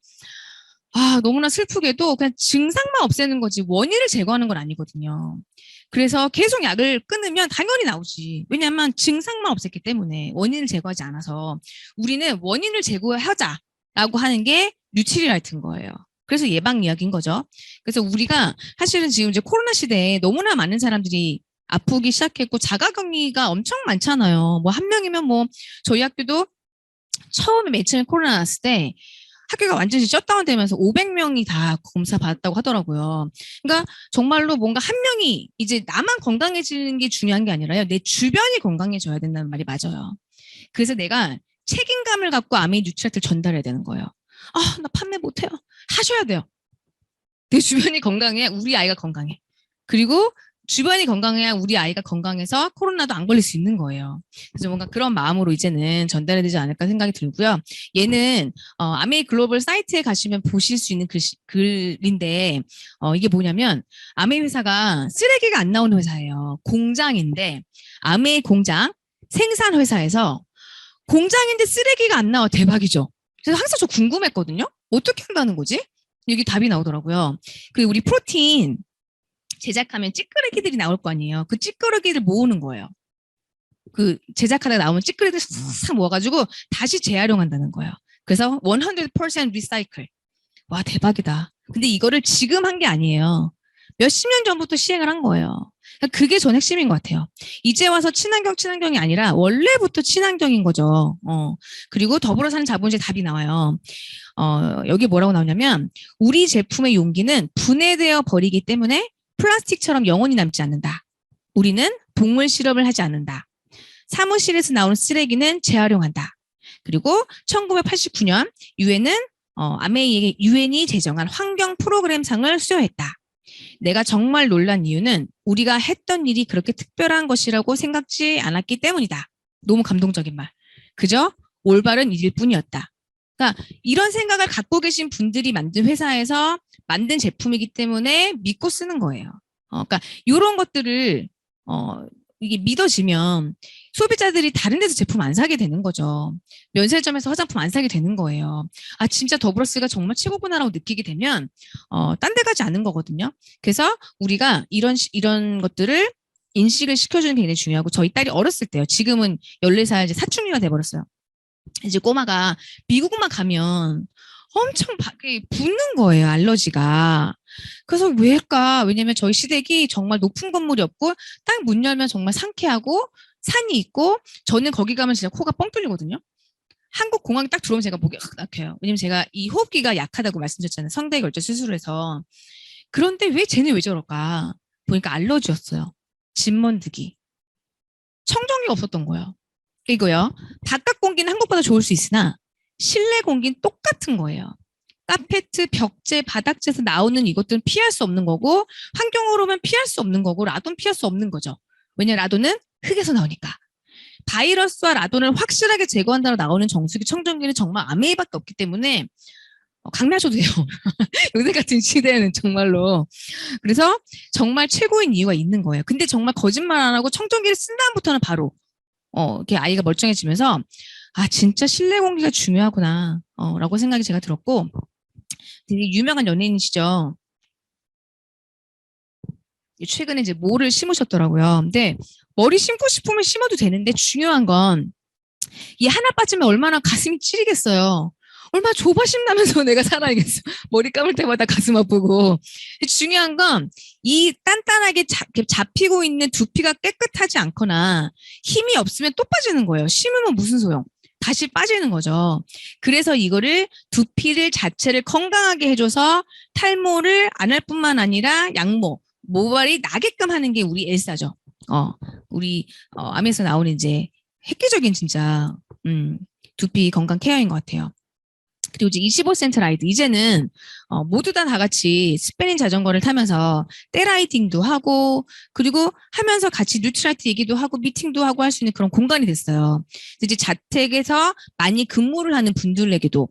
너무나 슬프게도 그냥 증상만 없애는 거지 원인을 제거하는 건 아니거든요. 그래서 계속 약을 끊으면 당연히 나오지. 왜냐하면 증상만 없앴기 때문에 원인을 제거하지 않아서 우리는 원인을 제거하자라고 하는 게 뉴트리라이트인 거예요. 그래서 예방 이야기인 거죠. 그래서 우리가 사실은 지금 이제 코로나 시대에 너무나 많은 사람들이 아프기 시작했고 자가격리가 엄청 많잖아요. 뭐 한 명이면 뭐 저희 학교도 처음에 맨 처음에 코로나 났을 때 학교가 완전히 셧다운 되면서 500명이 다 검사 받았다고 하더라고요. 그러니까 정말로 뭔가 한 명이 이제 나만 건강해지는 게 중요한 게 아니라요. 내 주변이 건강해져야 된다는 말이 맞아요. 그래서 내가 책임감을 갖고 아메이 뉴트리트를 전달해야 되는 거예요. 나 판매 못해요. 하셔야 돼요. 내 주변이 건강해야 우리 아이가 건강해. 그리고 주변이 건강해야 우리 아이가 건강해서 코로나도 안 걸릴 수 있는 거예요. 그래서 뭔가 그런 마음으로 이제는 전달해야 되지 않을까 생각이 들고요. 얘는 아메이 글로벌 사이트에 가시면 보실 수 있는 글인데 이게 뭐냐면 아메이 회사가 쓰레기가 안 나오는 회사예요. 공장인데 아메이 공장 생산 회사에서 공장인데 쓰레기가 안 나와. 대박이죠. 그래서 항상 저 궁금했거든요. 어떻게 한다는 거지? 여기 답이 나오더라고요. 그 우리 프로틴 제작하면 찌끄레기들이 나올 거 아니에요. 그 찌끄레기를 모으는 거예요. 그 제작하다가 나오면 찌끄레기를 싹 모아가지고 다시 재활용한다는 거예요. 그래서 100% 리사이클. 와 대박이다. 근데 이거를 지금 한 게 아니에요. 몇십 년 전부터 시행을 한 거예요. 그게 전 핵심인 것 같아요. 이제 와서 친환경이 아니라 원래부터 친환경인 거죠. 그리고 더불어 사는 자본주의 답이 나와요. 여기 뭐라고 나오냐면 우리 제품의 용기는 분해되어 버리기 때문에 플라스틱처럼 영원히 남지 않는다. 우리는 동물 실험을 하지 않는다. 사무실에서 나오는 쓰레기는 재활용한다. 그리고 1989년 유엔이 제정한 환경 프로그램상을 수여했다. 내가 정말 놀란 이유는 우리가 했던 일이 그렇게 특별한 것이라고 생각지 않았기 때문이다. 너무 감동적인 말. 그저 올바른 일일 뿐이었다. 그러니까 이런 생각을 갖고 계신 분들이 만든 회사에서 만든 제품이기 때문에 믿고 쓰는 거예요. 그러니까 이런 것들을 이게 믿어지면 소비자들이 다른 데서 제품 안 사게 되는 거죠. 면세점에서 화장품 안 사게 되는 거예요. 진짜 더블로스가 정말 최고구나라고 느끼게 되면 딴 데 가지 않는 거거든요. 그래서 우리가 이런 것들을 인식을 시켜주는 게 굉장히 중요하고 저희 딸이 어렸을 때요. 지금은 14살 이제 사춘기가 돼버렸어요. 이제 꼬마가 미국만 가면 엄청 붓는 거예요. 알러지가. 그래서 왜일까? 왜냐면 저희 시댁이 정말 높은 건물이 없고 딱 문 열면 정말 상쾌하고 산이 있고 저는 거기 가면 진짜 코가 뻥 뚫리거든요. 한국 공항에 딱 들어오면 제가 목이 확 막혀요. 왜냐면 제가 이 호흡기가 약하다고 말씀드렸잖아요. 성대 결절 수술을 해서. 그런데 왜 쟤는 왜 저럴까? 보니까 알러지였어요. 진먼드기. 청정기가 없었던 거예요. 이거요. 바깥 공기는 한국보다 좋을 수 있으나 실내 공기는 똑같은 거예요. 카페트, 벽재, 바닥재에서 나오는 이것들은 피할 수 없는 거고 환경으로면 피할 수 없는 거고 라돈 피할 수 없는 거죠. 왜냐하면 라돈은 흙에서 나오니까. 바이러스와 라돈을 확실하게 제거한다고 나오는 정수기 청정기는 정말 아메이밖에 없기 때문에 강매하셔도 돼요. 요새 같은 시대에는 정말로. 그래서 정말 최고인 이유가 있는 거예요. 근데 정말 거짓말 안 하고 청정기를 쓴 다음부터는 바로 이렇게 아이가 멀쩡해지면서 진짜 실내 공기가 중요하구나 라고 생각이 제가 들었고 되게 유명한 연예인이시죠. 최근에 이제 모를 심으셨더라고요. 근데 머리 심고 싶으면 심어도 되는데 중요한 건 이 하나 빠지면 얼마나 가슴이 찌리겠어요. 얼마나 조바심 나면서 내가 살아야겠어. 머리 감을 때마다 가슴 아프고. 중요한 건 이 단단하게 잡히고 있는 두피가 깨끗하지 않거나 힘이 없으면 또 빠지는 거예요. 심으면 무슨 소용? 다시 빠지는 거죠. 그래서 이거를 두피를 자체를 건강하게 해줘서 탈모를 안 할 뿐만 아니라 양모, 모발이 나게끔 하는 게 우리 엘사죠. 우리 암에서 나오는 이제 획기적인 진짜 두피 건강 케어인 것 같아요. 그리고 이제 25센트 라이드 이제는 모두 다 같이 스페인 자전거를 타면서 떼라이딩도 하고 그리고 하면서 같이 뉴트라이트 얘기도 하고 미팅도 하고 할 수 있는 그런 공간이 됐어요. 이제 자택에서 많이 근무를 하는 분들에게도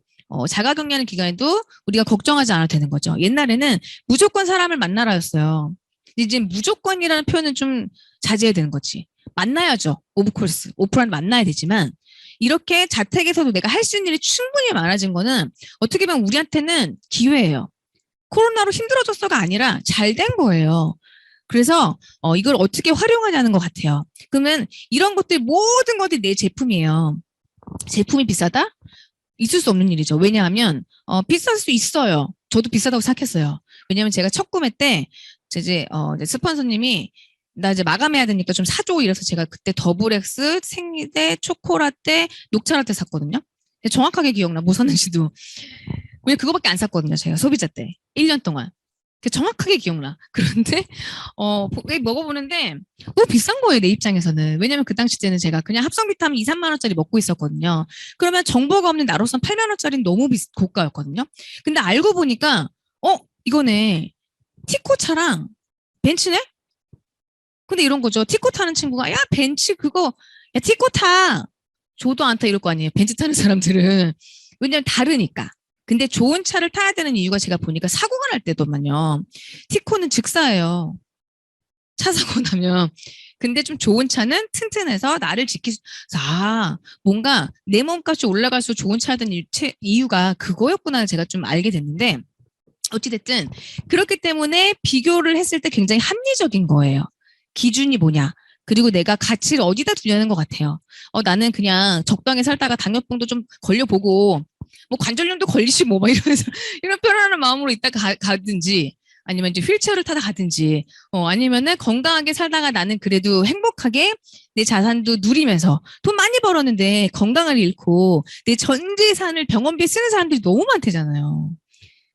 자가격리하는 기간에도 우리가 걱정하지 않아도 되는 거죠. 옛날에는 무조건 사람을 만나라였어요. 이제 무조건이라는 표현은 좀 자제해야 되는 거지. 만나야죠. 오브코스, 오프라인 만나야 되지만 이렇게 자택에서도 내가 할 수 있는 일이 충분히 많아진 거는 어떻게 보면 우리한테는 기회예요. 코로나로 힘들어졌어가 아니라 잘 된 거예요. 그래서 이걸 어떻게 활용하냐는 것 같아요. 그러면 이런 것들 모든 것들이 내 제품이에요. 제품이 비싸다? 있을 수 없는 일이죠. 왜냐하면 비쌀 수 있어요. 저도 비싸다고 생각했어요. 왜냐하면 제가 첫 구매 때 이제 스폰서님이 나 이제 마감해야 되니까 좀 사줘 이래서 제가 그때 더블엑스, 생리대, 초코라떼, 녹차라떼 샀거든요. 정확하게 기억나 뭐 샀는지도. 왜 그거밖에 안 샀거든요. 제가 소비자 때 1년 동안. 정확하게 기억나. 그런데 먹어보는데 비싼 거예요. 내 입장에서는. 왜냐면 그 당시 때는 제가 그냥 합성 비타민 2, 3만 원짜리 먹고 있었거든요. 그러면 정보가 없는 나로선 8만 원짜리는 너무 고가였거든요. 근데 알고 보니까 이거네. 티코차랑 벤츠네? 근데 이런 거죠. 티코 타는 친구가 야 벤츠 그거 야 티코 타. 줘도 안 타 이럴 거 아니에요. 벤츠 타는 사람들은. 왜냐면 다르니까. 근데 좋은 차를 타야 되는 이유가 제가 보니까 사고가 날 때도만요. 티코는 즉사예요. 차 사고 나면. 근데 좀 좋은 차는 튼튼해서 나를 뭔가 내 몸값이 올라갈수록 좋은 차야 되는 이유가 그거였구나 제가 좀 알게 됐는데 어찌됐든 그렇기 때문에 비교를 했을 때 굉장히 합리적인 거예요. 기준이 뭐냐. 그리고 내가 가치를 어디다 두려는 것 같아요. 나는 그냥 적당히 살다가 당뇨병도 좀 걸려보고 뭐 관절염도 걸리지 뭐 막 이러면서 이런 편안한 마음으로 이따가 가든지 아니면 이제 휠체어를 타다 가든지 아니면은 건강하게 살다가 나는 그래도 행복하게 내 자산도 누리면서 돈 많이 벌었는데 건강을 잃고 내 전 재산을 병원비에 쓰는 사람들이 너무 많대잖아요.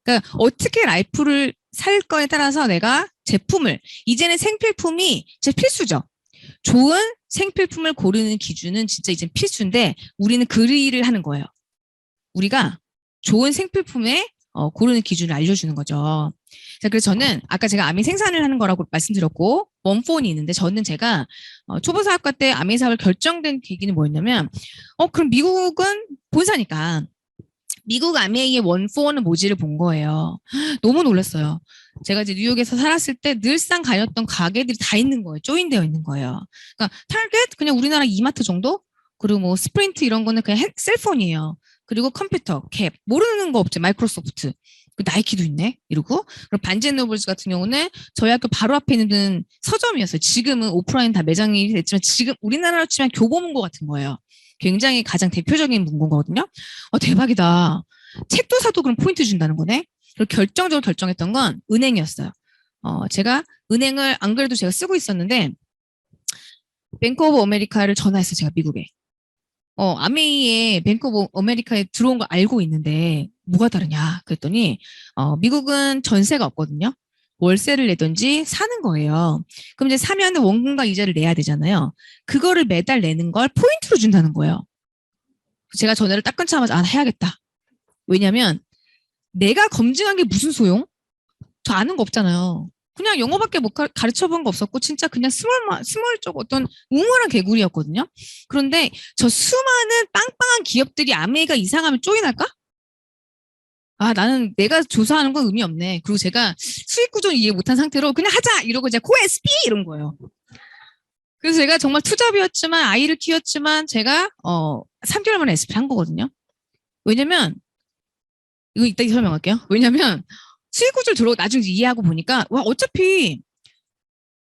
그러니까 어떻게 라이프를 살 거에 따라서 내가 제품을 이제는 생필품이 제 필수죠. 좋은 생필품을 고르는 기준은 진짜 이제 필수인데 우리는 그 일을 하는 거예요. 우리가 좋은 생필품에 고르는 기준을 알려주는 거죠. 자, 그래서 저는 아까 제가 아미 생산을 하는 거라고 말씀드렸고 원폰이 있는데 저는 제가 초보사학과 때 아미 사업을 결정된 계기는 뭐였냐면 그럼 미국은 본사니까 미국 아메이의 원포는 뭐지를 본 거예요. 너무 놀랐어요. 제가 이제 뉴욕에서 살았을 때 늘상 가였던 가게들이 다 있는 거예요. 조인되어 있는 거예요. 그러니까 타겟 그냥 우리나라 이마트 정도? 그리고 뭐 스프린트 이런 거는 그냥 셀폰이에요. 그리고 컴퓨터, 캡 모르는 거 없죠. 마이크로소프트. 나이키도 있네 이러고. 그리고 반지앤노블즈 같은 경우는 저희 학교 바로 앞에 있는 서점이었어요. 지금은 오프라인 다 매장이 됐지만 지금 우리나라로 치면 교보문고 같은 거예요. 굉장히 가장 대표적인 문구거든요. 대박이다. 책도 사도 그럼 포인트 준다는 거네. 그리고 결정적으로 결정했던 건 은행이었어요. 제가 은행을 안 그래도 제가 쓰고 있었는데 뱅크 오브 아메리카를 전화했어요. 제가 미국에. 아메이에 뱅크 오브 아메리카에 들어온 걸 알고 있는데 뭐가 다르냐 그랬더니 미국은 전세가 없거든요. 월세를 내든지 사는 거예요. 그럼 이제 사면 원금과 이자를 내야 되잖아요. 그거를 매달 내는 걸 포인트로 준다는 거예요. 제가 전화를 딱 끊자마자 해야겠다. 왜냐면 내가 검증한 게 무슨 소용? 저 아는 거 없잖아요. 그냥 영어밖에 못 가르쳐 본 거 없었고 진짜 그냥 스몰적 어떤 웅얼한 개구리였거든요. 그런데 저 수많은 빵빵한 기업들이 아메이가 이상하면 쪼인할까? 나는 내가 조사하는 건 의미 없네. 그리고 제가 수익 구조를 이해 못한 상태로 그냥 하자 이러고 이제 코SP 이런 거예요. 그래서 제가 정말 투잡이었지만 아이를 키웠지만 제가 3개월 만에 SP를 한 거거든요. 왜냐면 이거 이따 설명할게요. 왜냐면 수익 구조를 나중에 이해하고 보니까 와 어차피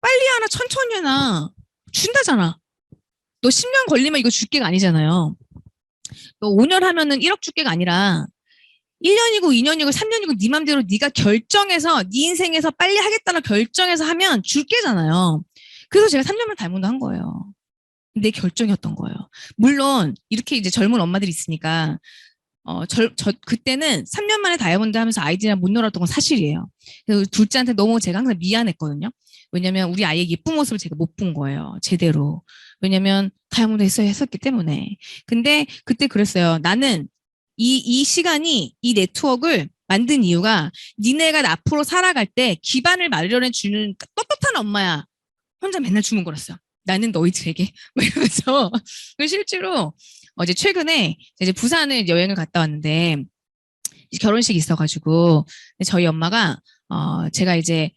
빨리 하나 천천히 하나 준다잖아. 너 10년 걸리면 이거 줄 게가 아니잖아요. 너 5년 하면은 1억 줄 게가 아니라 1년이고 2년이고 3년이고 네 맘대로 네가 결정해서 네 인생에서 빨리 하겠다는 결정해서 하면 줄게잖아요. 그래서 제가 3년만 다이아몬드 한 거예요. 내 결정이었던 거예요. 물론 이렇게 이제 젊은 엄마들이 있으니까 그때는 3년 만에 다이아몬드 하면서 아이들이랑 못 놀았던 건 사실이에요. 그래서 둘째한테 너무 제가 항상 미안했거든요. 왜냐면 우리 아이의 예쁜 모습을 제가 못 본 거예요. 제대로. 왜냐면 다이아몬드 했었기 때문에. 근데 그때 그랬어요. 나는 이 시간이 이 네트워크를 만든 이유가 니네가 앞으로 살아갈 때 기반을 마련해 주는 떳떳한 엄마야. 혼자 맨날 주문거렸어요. 나는 너희들에게. 막 이러면서. 실제로 어제 최근에 이제 부산을 여행을 갔다 왔는데 결혼식이 있어가지고 저희 엄마가 제가 이제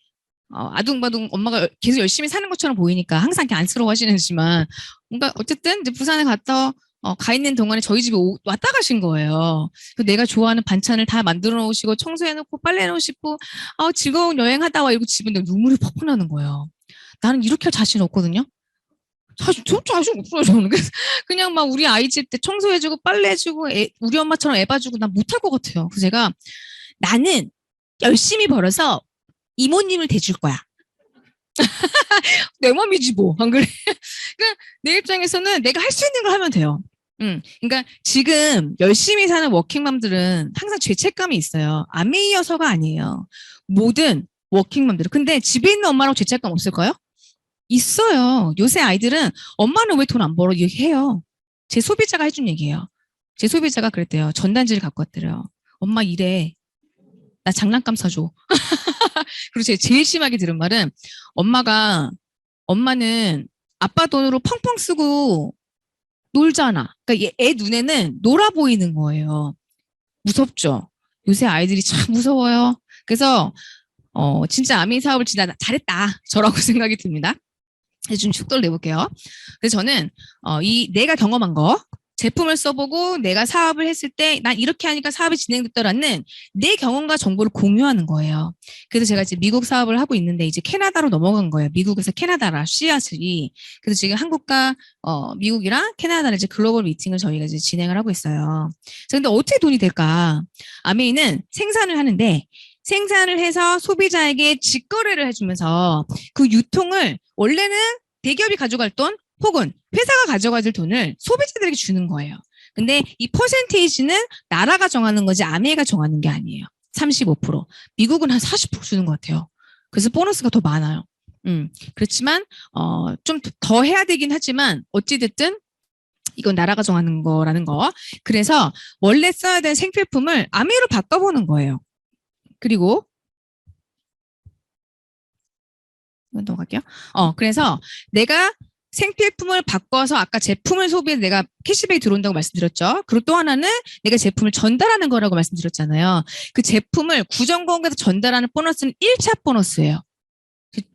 아둥바둥 엄마가 계속 열심히 사는 것처럼 보이니까 항상 이렇게 안쓰러워하시는지만 뭔가 어쨌든 이제 부산에 가 있는 동안에 저희 집에 왔다 가신 거예요. 내가 좋아하는 반찬을 다 만들어 놓으시고 청소해놓고 빨래 해놓으시고 즐거운 여행하다 와 이러고 집에 눈물이 퍽퍽 나는 거예요. 나는 이렇게 할 자신 없거든요. 사실 저 자신 없어요 저는. 그냥 막 우리 아이 집 때 청소해주고 빨래해주고 우리 엄마처럼 애 봐주고 난 못할 것 같아요. 그래서 제가 나는 열심히 벌어서 이모님을 대줄 거야. 내 맘이지 뭐. 안 그래? 그러니까 내 입장에서는 내가 할 수 있는 걸 하면 돼요. 그러니까 지금 열심히 사는 워킹맘들은 항상 죄책감이 있어요. 아메이어서가 아니에요. 모든 워킹맘들은. 근데 집에 있는 엄마라고 죄책감 없을까요? 있어요. 요새 아이들은 엄마는 왜 돈 안 벌어? 얘기해요. 제 소비자가 해준 얘기예요. 제 소비자가 그랬대요. 전단지를 갖고 왔대요. 엄마 이래. 나 장난감 사줘. 그리고 제가 제일 심하게 들은 말은 엄마는 아빠 돈으로 펑펑 쓰고 놀잖아. 그러니까 애 눈에는 놀아 보이는 거예요. 무섭죠? 요새 아이들이 참 무서워요. 그래서 진짜 아미 사업을 진짜 잘했다. 저라고 생각이 듭니다. 좀 축도를 내볼게요. 그래서 저는 내가 경험한 거 제품을 써보고 내가 사업을 했을 때 난 이렇게 하니까 사업이 진행됐더라는 내 경험과 정보를 공유하는 거예요. 그래서 제가 이제 미국 사업을 하고 있는데 이제 캐나다로 넘어간 거예요. 미국에서 캐나다라 씨앗이. 그래서 지금 한국과 미국이랑 캐나다를 이제 글로벌 미팅을 저희가 이제 진행을 하고 있어요. 그런데 어떻게 돈이 될까? 아메이는 생산을 하는데 생산을 해서 소비자에게 직거래를 해주면서 그 유통을 원래는 대기업이 가져갈 돈 혹은 회사가 가져가야 될 돈을 소비자들에게 주는 거예요. 근데 이 퍼센테이지는 나라가 정하는 거지 아메이가 정하는 게 아니에요. 35%. 미국은 한 40% 주는 것 같아요. 그래서 보너스가 더 많아요. 그렇지만 좀 더 해야 되긴 하지만 어찌됐든 이건 나라가 정하는 거라는 거. 그래서 원래 써야 될 생필품을 아메이로 바꿔보는 거예요. 그리고 넘어갈게요. 그래서 내가 생필품을 바꿔서 아까 제품을 소비해 내가 캐시백이 들어온다고 말씀드렸죠. 그리고 또 하나는 내가 제품을 전달하는 거라고 말씀드렸잖아요. 그 제품을 구정공에서 전달하는 보너스는 1차 보너스예요.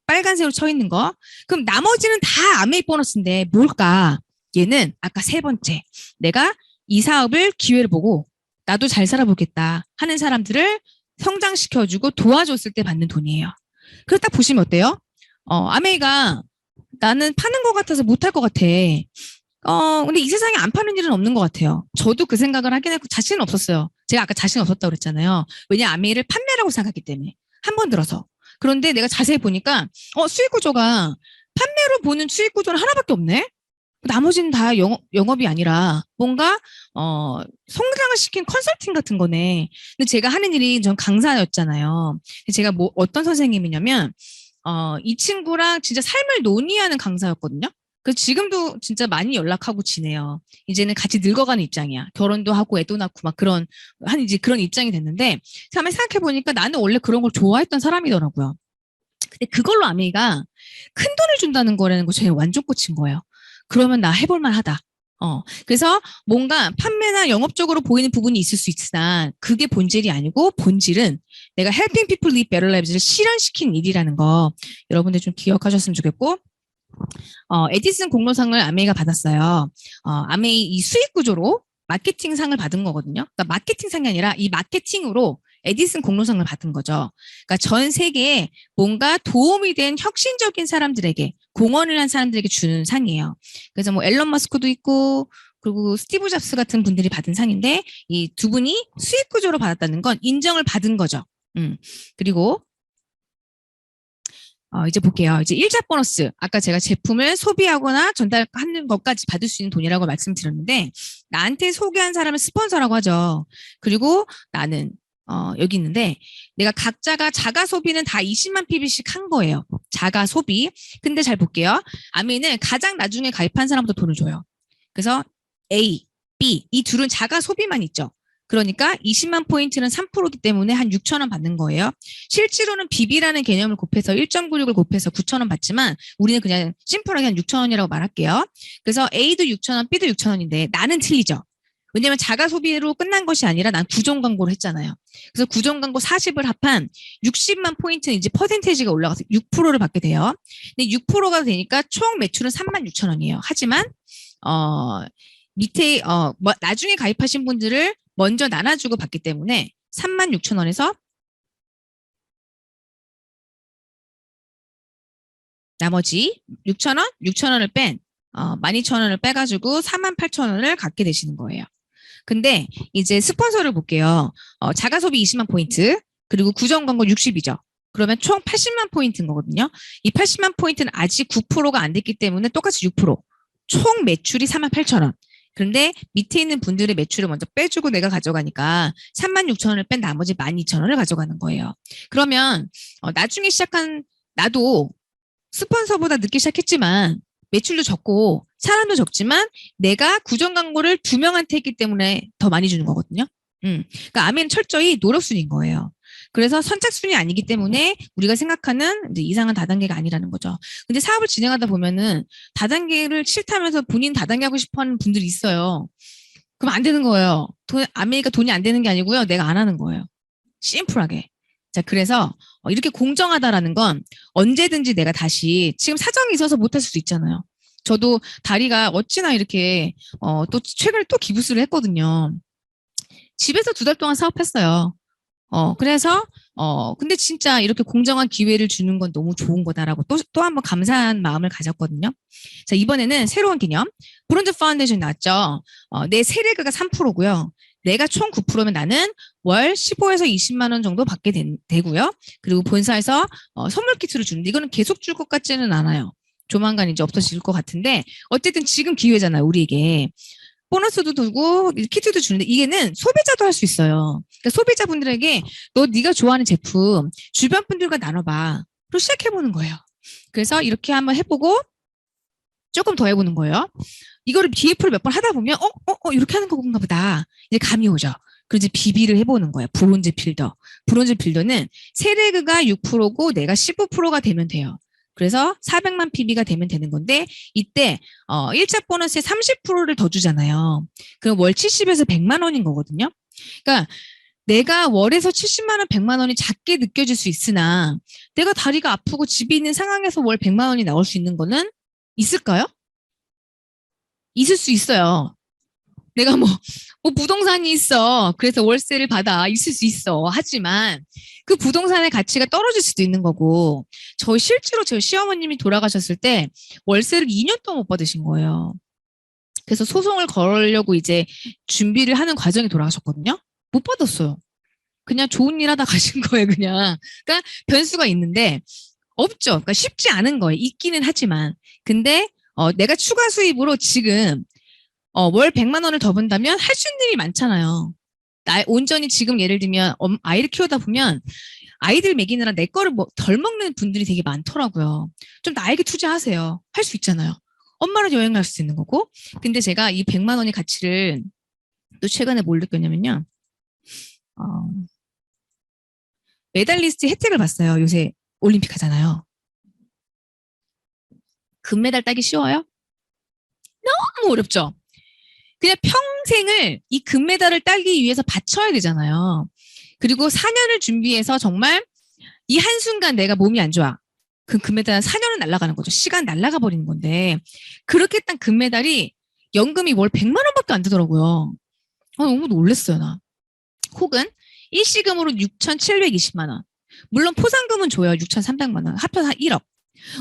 빨간색으로 쳐 있는 거. 그럼 나머지는 다 아메이 보너스인데 뭘까? 얘는 아까 세 번째. 내가 이 사업을 기회를 보고 나도 잘 살아보겠다 하는 사람들을 성장시켜주고 도와줬을 때 받는 돈이에요. 그래서 딱 보시면 어때요? 아메이가 나는 파는 것 같아서 못할 것 같아. 근데 이 세상에 안 파는 일은 없는 것 같아요. 저도 그 생각을 하긴 했고 자신은 없었어요. 제가 아까 자신 없었다고 그랬잖아요. 왜냐 아메이를 판매라고 생각했기 때문에. 한 번 들어서. 그런데 내가 자세히 보니까 수익 구조가 판매로 보는 수익 구조는 하나밖에 없네. 나머지는 다 영업이 아니라 뭔가 성장을 시킨 컨설팅 같은 거네. 근데 제가 하는 일이 전 강사였잖아요. 제가 뭐 어떤 선생님이냐면 이 친구랑 진짜 삶을 논의하는 강사였거든요. 그래서 지금도 진짜 많이 연락하고 지내요. 이제는 같이 늙어가는 입장이야. 결혼도 하고 애도 낳고 막 이제 그런 입장이 됐는데, 한번 생각해보니까 나는 원래 그런 걸 좋아했던 사람이더라고요. 근데 그걸로 아메이가 큰 돈을 준다는 거라는 거 제가 완전 꽂힌 거예요. 그러면 나 해볼만 하다. 그래서 뭔가 판매나 영업적으로 보이는 부분이 있을 수 있으나 그게 본질이 아니고 본질은 내가 helping people live better lives를 실현시킨 일이라는 거 여러분들 좀 기억하셨으면 좋겠고 에디슨 공로상을 아메이가 받았어요. 아메이 이 수익 구조로 마케팅상을 받은 거거든요. 그러니까 마케팅상이 아니라 이 마케팅으로 에디슨 공로상을 받은 거죠. 그러니까 전 세계에 뭔가 도움이 된 혁신적인 사람들에게 공헌을 한 사람들에게 주는 상이에요. 그래서 뭐 앨런 머스크도 있고 그리고 스티브 잡스 같은 분들이 받은 상인데 이 두 분이 수익 구조로 받았다는 건 인정을 받은 거죠. 그리고 이제 볼게요. 이제 일자 보너스. 아까 제가 제품을 소비하거나 전달하는 것까지 받을 수 있는 돈이라고 말씀드렸는데 나한테 소개한 사람을 스폰서라고 하죠. 그리고 나는 여기 있는데 내가 각자가 자가 소비는 다 20만 PB씩 한 거예요. 자가 소비. 근데 잘 볼게요. 아미는 가장 나중에 가입한 사람부터 돈을 줘요. 그래서 A, B 이 둘은 자가 소비만 있죠. 그러니까 20만 포인트는 3%이기 때문에 한 6천 원 받는 거예요. 실제로는 BB라는 개념을 곱해서 1.96을 곱해서 9천 원 받지만 우리는 그냥 심플하게 한 6천 원이라고 말할게요. 그래서 A도 6천 원, B도 6천 원인데 나는 틀리죠. 왜냐면 자가 소비로 끝난 것이 아니라 난 구정 광고를 했잖아요. 그래서 구정 광고 40을 합한 60만 포인트는 이제 퍼센테이지가 올라가서 6%를 받게 돼요. 근데 6%가 되니까 총 매출은 3만 6천 원이에요. 하지만 밑에 나중에 가입하신 분들을 먼저 나눠주고 받기 때문에 3만 6천 원에서 나머지 6천 원, 6천 원을 뺀 12,000원을 빼가지고 4만 8천 원을 갖게 되시는 거예요. 근데 이제 스폰서를 볼게요. 자가 소비 20만 포인트 그리고 구정 광고 60이죠. 그러면 총 80만 포인트인 거거든요. 이 80만 포인트는 아직 9%가 안 됐기 때문에 똑같이 6%. 총 매출이 4만 8천 원. 그런데 밑에 있는 분들의 매출을 먼저 빼주고 내가 가져가니까 3만 6천 원을 뺀 나머지 12,000원을 가져가는 거예요. 그러면 나중에 시작한 나도 스폰서보다 늦게 시작했지만 매출도 적고 사람도 적지만 내가 구정 광고를 2명한테 했기 때문에 더 많이 주는 거거든요. 그러니까 아메는 철저히 노력순인 거예요. 그래서 선착순이 아니기 때문에 우리가 생각하는 이제 이상한 다단계가 아니라는 거죠. 근데 사업을 진행하다 보면은 다단계를 싫다면서 본인 다단계 하고 싶어 하는 분들이 있어요. 그럼 안 되는 거예요. 아메리카 돈이 안 되는 게 아니고요. 내가 안 하는 거예요. 심플하게. 자, 그래서 이렇게 공정하다라는 건 언제든지 내가 다시 지금 사정이 있어서 못할 수도 있잖아요. 저도 다리가 어찌나 이렇게 또 최근에 또 기부스를 했거든요. 집에서 2달 동안 사업했어요. 그래서 근데 진짜 이렇게 공정한 기회를 주는 건 너무 좋은 거다라고 또 한 번 감사한 마음을 가졌거든요. 자, 이번에는 새로운 개념. 브론즈 파운데이션 나왔죠. 내 세례가가 3%고요. 내가 총 9%면 나는 월 15에서 20만 원 정도 받게 되고요. 그리고 본사에서 선물 키트를 주는데 이거는 계속 줄 것 같지는 않아요. 조만간 이제 없어질 것 같은데 어쨌든 지금 기회잖아요, 우리에게. 보너스도 두고 키트도 주는데 이게는 소비자도 할 수 있어요. 그러니까 소비자분들에게 네가 좋아하는 제품 주변 분들과 나눠봐. 그리고 시작해보는 거예요. 그래서 이렇게 한번 해보고 조금 더 해보는 거예요. 이거를 BF를 몇 번 하다 보면 이렇게 하는 거군가 보다. 이제 감이 오죠. 그리고 이제 비비를 해보는 거예요. 브론즈 필더. 브론즈 필더는 세레그가 6%고 내가 15%가 되면 돼요. 그래서 400만 PB가 되면 되는 건데 이때 일자 보너스에 30%를 더 주잖아요. 그럼 월 70에서 100만 원인 거거든요. 그러니까 내가 월에서 70만 원, 100만 원이 작게 느껴질 수 있으나 내가 다리가 아프고 집에 있는 상황에서 월 100만 원이 나올 수 있는 거는 있을까요? 있을 수 있어요. 내가 뭐 부동산이 있어. 그래서 월세를 받아. 있을 수 있어. 하지만 그 부동산의 가치가 떨어질 수도 있는 거고 실제로 저희 시어머님이 돌아가셨을 때 월세를 2년 동안 못 받으신 거예요. 그래서 소송을 걸려고 이제 준비를 하는 과정에 돌아가셨거든요. 못 받았어요. 그냥 좋은 일 하다 가신 거예요, 그냥. 그러니까 변수가 있는데 없죠. 그러니까 쉽지 않은 거예요. 있기는 하지만. 근데 내가 추가 수입으로 지금 월 100만 원을 더 번다면 할 수 있는 일이 많잖아요. 온전히 지금 예를 들면 아이를 키우다 보면 아이들 먹이느라 내 거를 덜 먹는 분들이 되게 많더라고요. 좀 나에게 투자하세요. 할 수 있잖아요. 엄마랑 여행 갈 수 있는 거고. 근데 제가 이 100만 원의 가치를 또 최근에 뭘 느꼈냐면요. 메달리스트 혜택을 봤어요. 요새 올림픽 하잖아요. 금메달 따기 쉬워요? 너무 어렵죠? 그냥 평생을 이 금메달을 따기 위해서 바쳐야 되잖아요. 그리고 4년을 준비해서 정말 이 한순간 내가 몸이 안 좋아. 그 금메달은 4년은 날아가는 거죠. 시간 날아가 버리는 건데 그렇게 딴 금메달이 연금이 월 100만 원밖에 안 되더라고요. 너무 놀랐어요, 나. 혹은 일시금으로 6,720만 원. 물론 포상금은 줘요. 6,300만 원. 합쳐서 한 1억.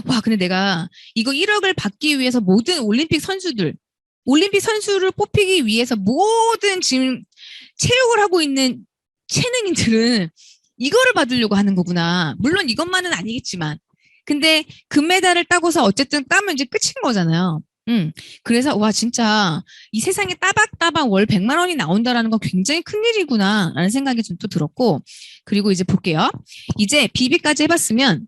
와, 근데 내가 이거 1억을 받기 위해서 모든 올림픽 선수들 올림픽 선수를 뽑히기 위해서 모든 지금 체육을 하고 있는 체능인들은 이거를 받으려고 하는 거구나. 물론 이것만은 아니겠지만. 근데 금메달을 따고서 어쨌든 따면 이제 끝인 거잖아요. 그래서 와 진짜 이 세상에 따박따박 월 100만 원이 나온다라는 건 굉장히 큰 일이구나라는 생각이 좀 또 들었고 그리고 이제 볼게요. 이제 BB까지 해봤으면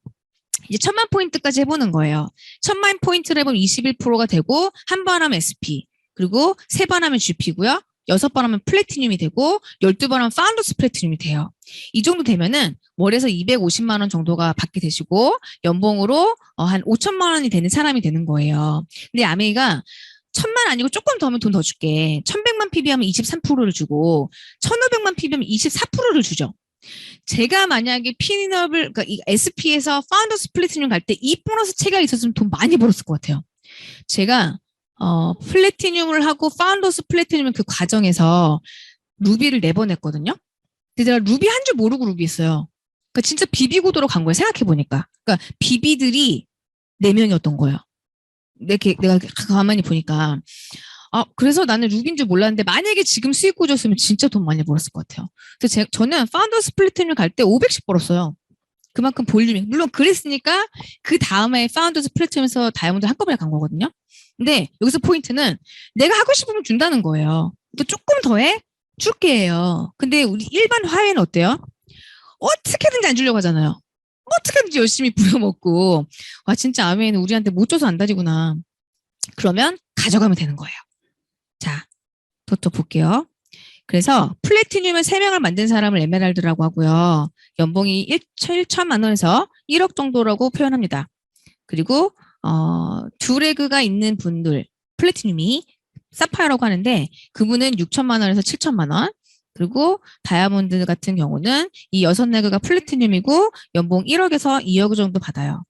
이제 1000만 포인트까지 해보는 거예요. 1000만 포인트를 해보면 21%가 되고 한 번 하면 SP 그리고 3번 하면 GP고요. 6번 하면 플래티늄이 되고 12번 하면 파운더스 플래티늄이 돼요. 이 정도 되면은 월에서 250만 원 정도가 받게 되시고 연봉으로 한 5천만 원이 되는 사람이 되는 거예요. 근데 아메이가 1000만 아니고 조금 더 하면 돈 더 줄게. 1100만 PB 하면 23%를 주고 1500만 PB 하면 24%를 주죠. 제가 만약에 피니업을 그러니까 이 SP에서 파운더스 플래티늄 갈 때 이 보너스 체계가 있었으면 돈 많이 벌었을 것 같아요. 제가 플래티늄을 하고 파운더스 플래티늄을 그 과정에서 루비를 4번 했거든요. 근데 제가 루비 한 줄 모르고 루비 했어요. 그러니까 진짜 비비 구도로 간 거예요. 생각해보니까. 그러니까 비비들이 4명이었던 거예요. 내가 가만히 보니까. 그래서 나는 루비인 줄 몰랐는데 만약에 지금 수익 구조였으면 진짜 돈 많이 벌었을 것 같아요. 그래서 저는 파운더스 플래티늄 갈 때 500씩 벌었어요. 그만큼 볼륨이. 물론 그랬으니까 그 다음에 파운더스 플래티늄에서 다이아몬드 한꺼번에 간 거거든요. 근데 여기서 포인트는 내가 하고 싶으면 준다는 거예요. 또 조금 더 해? 줄게 해요. 근데 우리 일반 화해는 어때요? 어떻게든지 안 주려고 하잖아요. 어떻게든지 열심히 부려먹고 와 진짜 아메이는 우리한테 못 줘서 안 다지구나. 그러면 가져가면 되는 거예요. 자, 또 볼게요. 그래서 플래티늄을 3명을 만든 사람을 에메랄드라고 하고요. 연봉이 1천만 원에서 1억 정도라고 표현합니다. 그리고 2레그가 있는 분들 플래티늄이 사파이어라고 하는데 그분은 6천만 원에서 7천만 원. 그리고 다이아몬드 같은 경우는 이 6레그가 플래티늄이고 연봉 1억에서 2억 정도 받아요.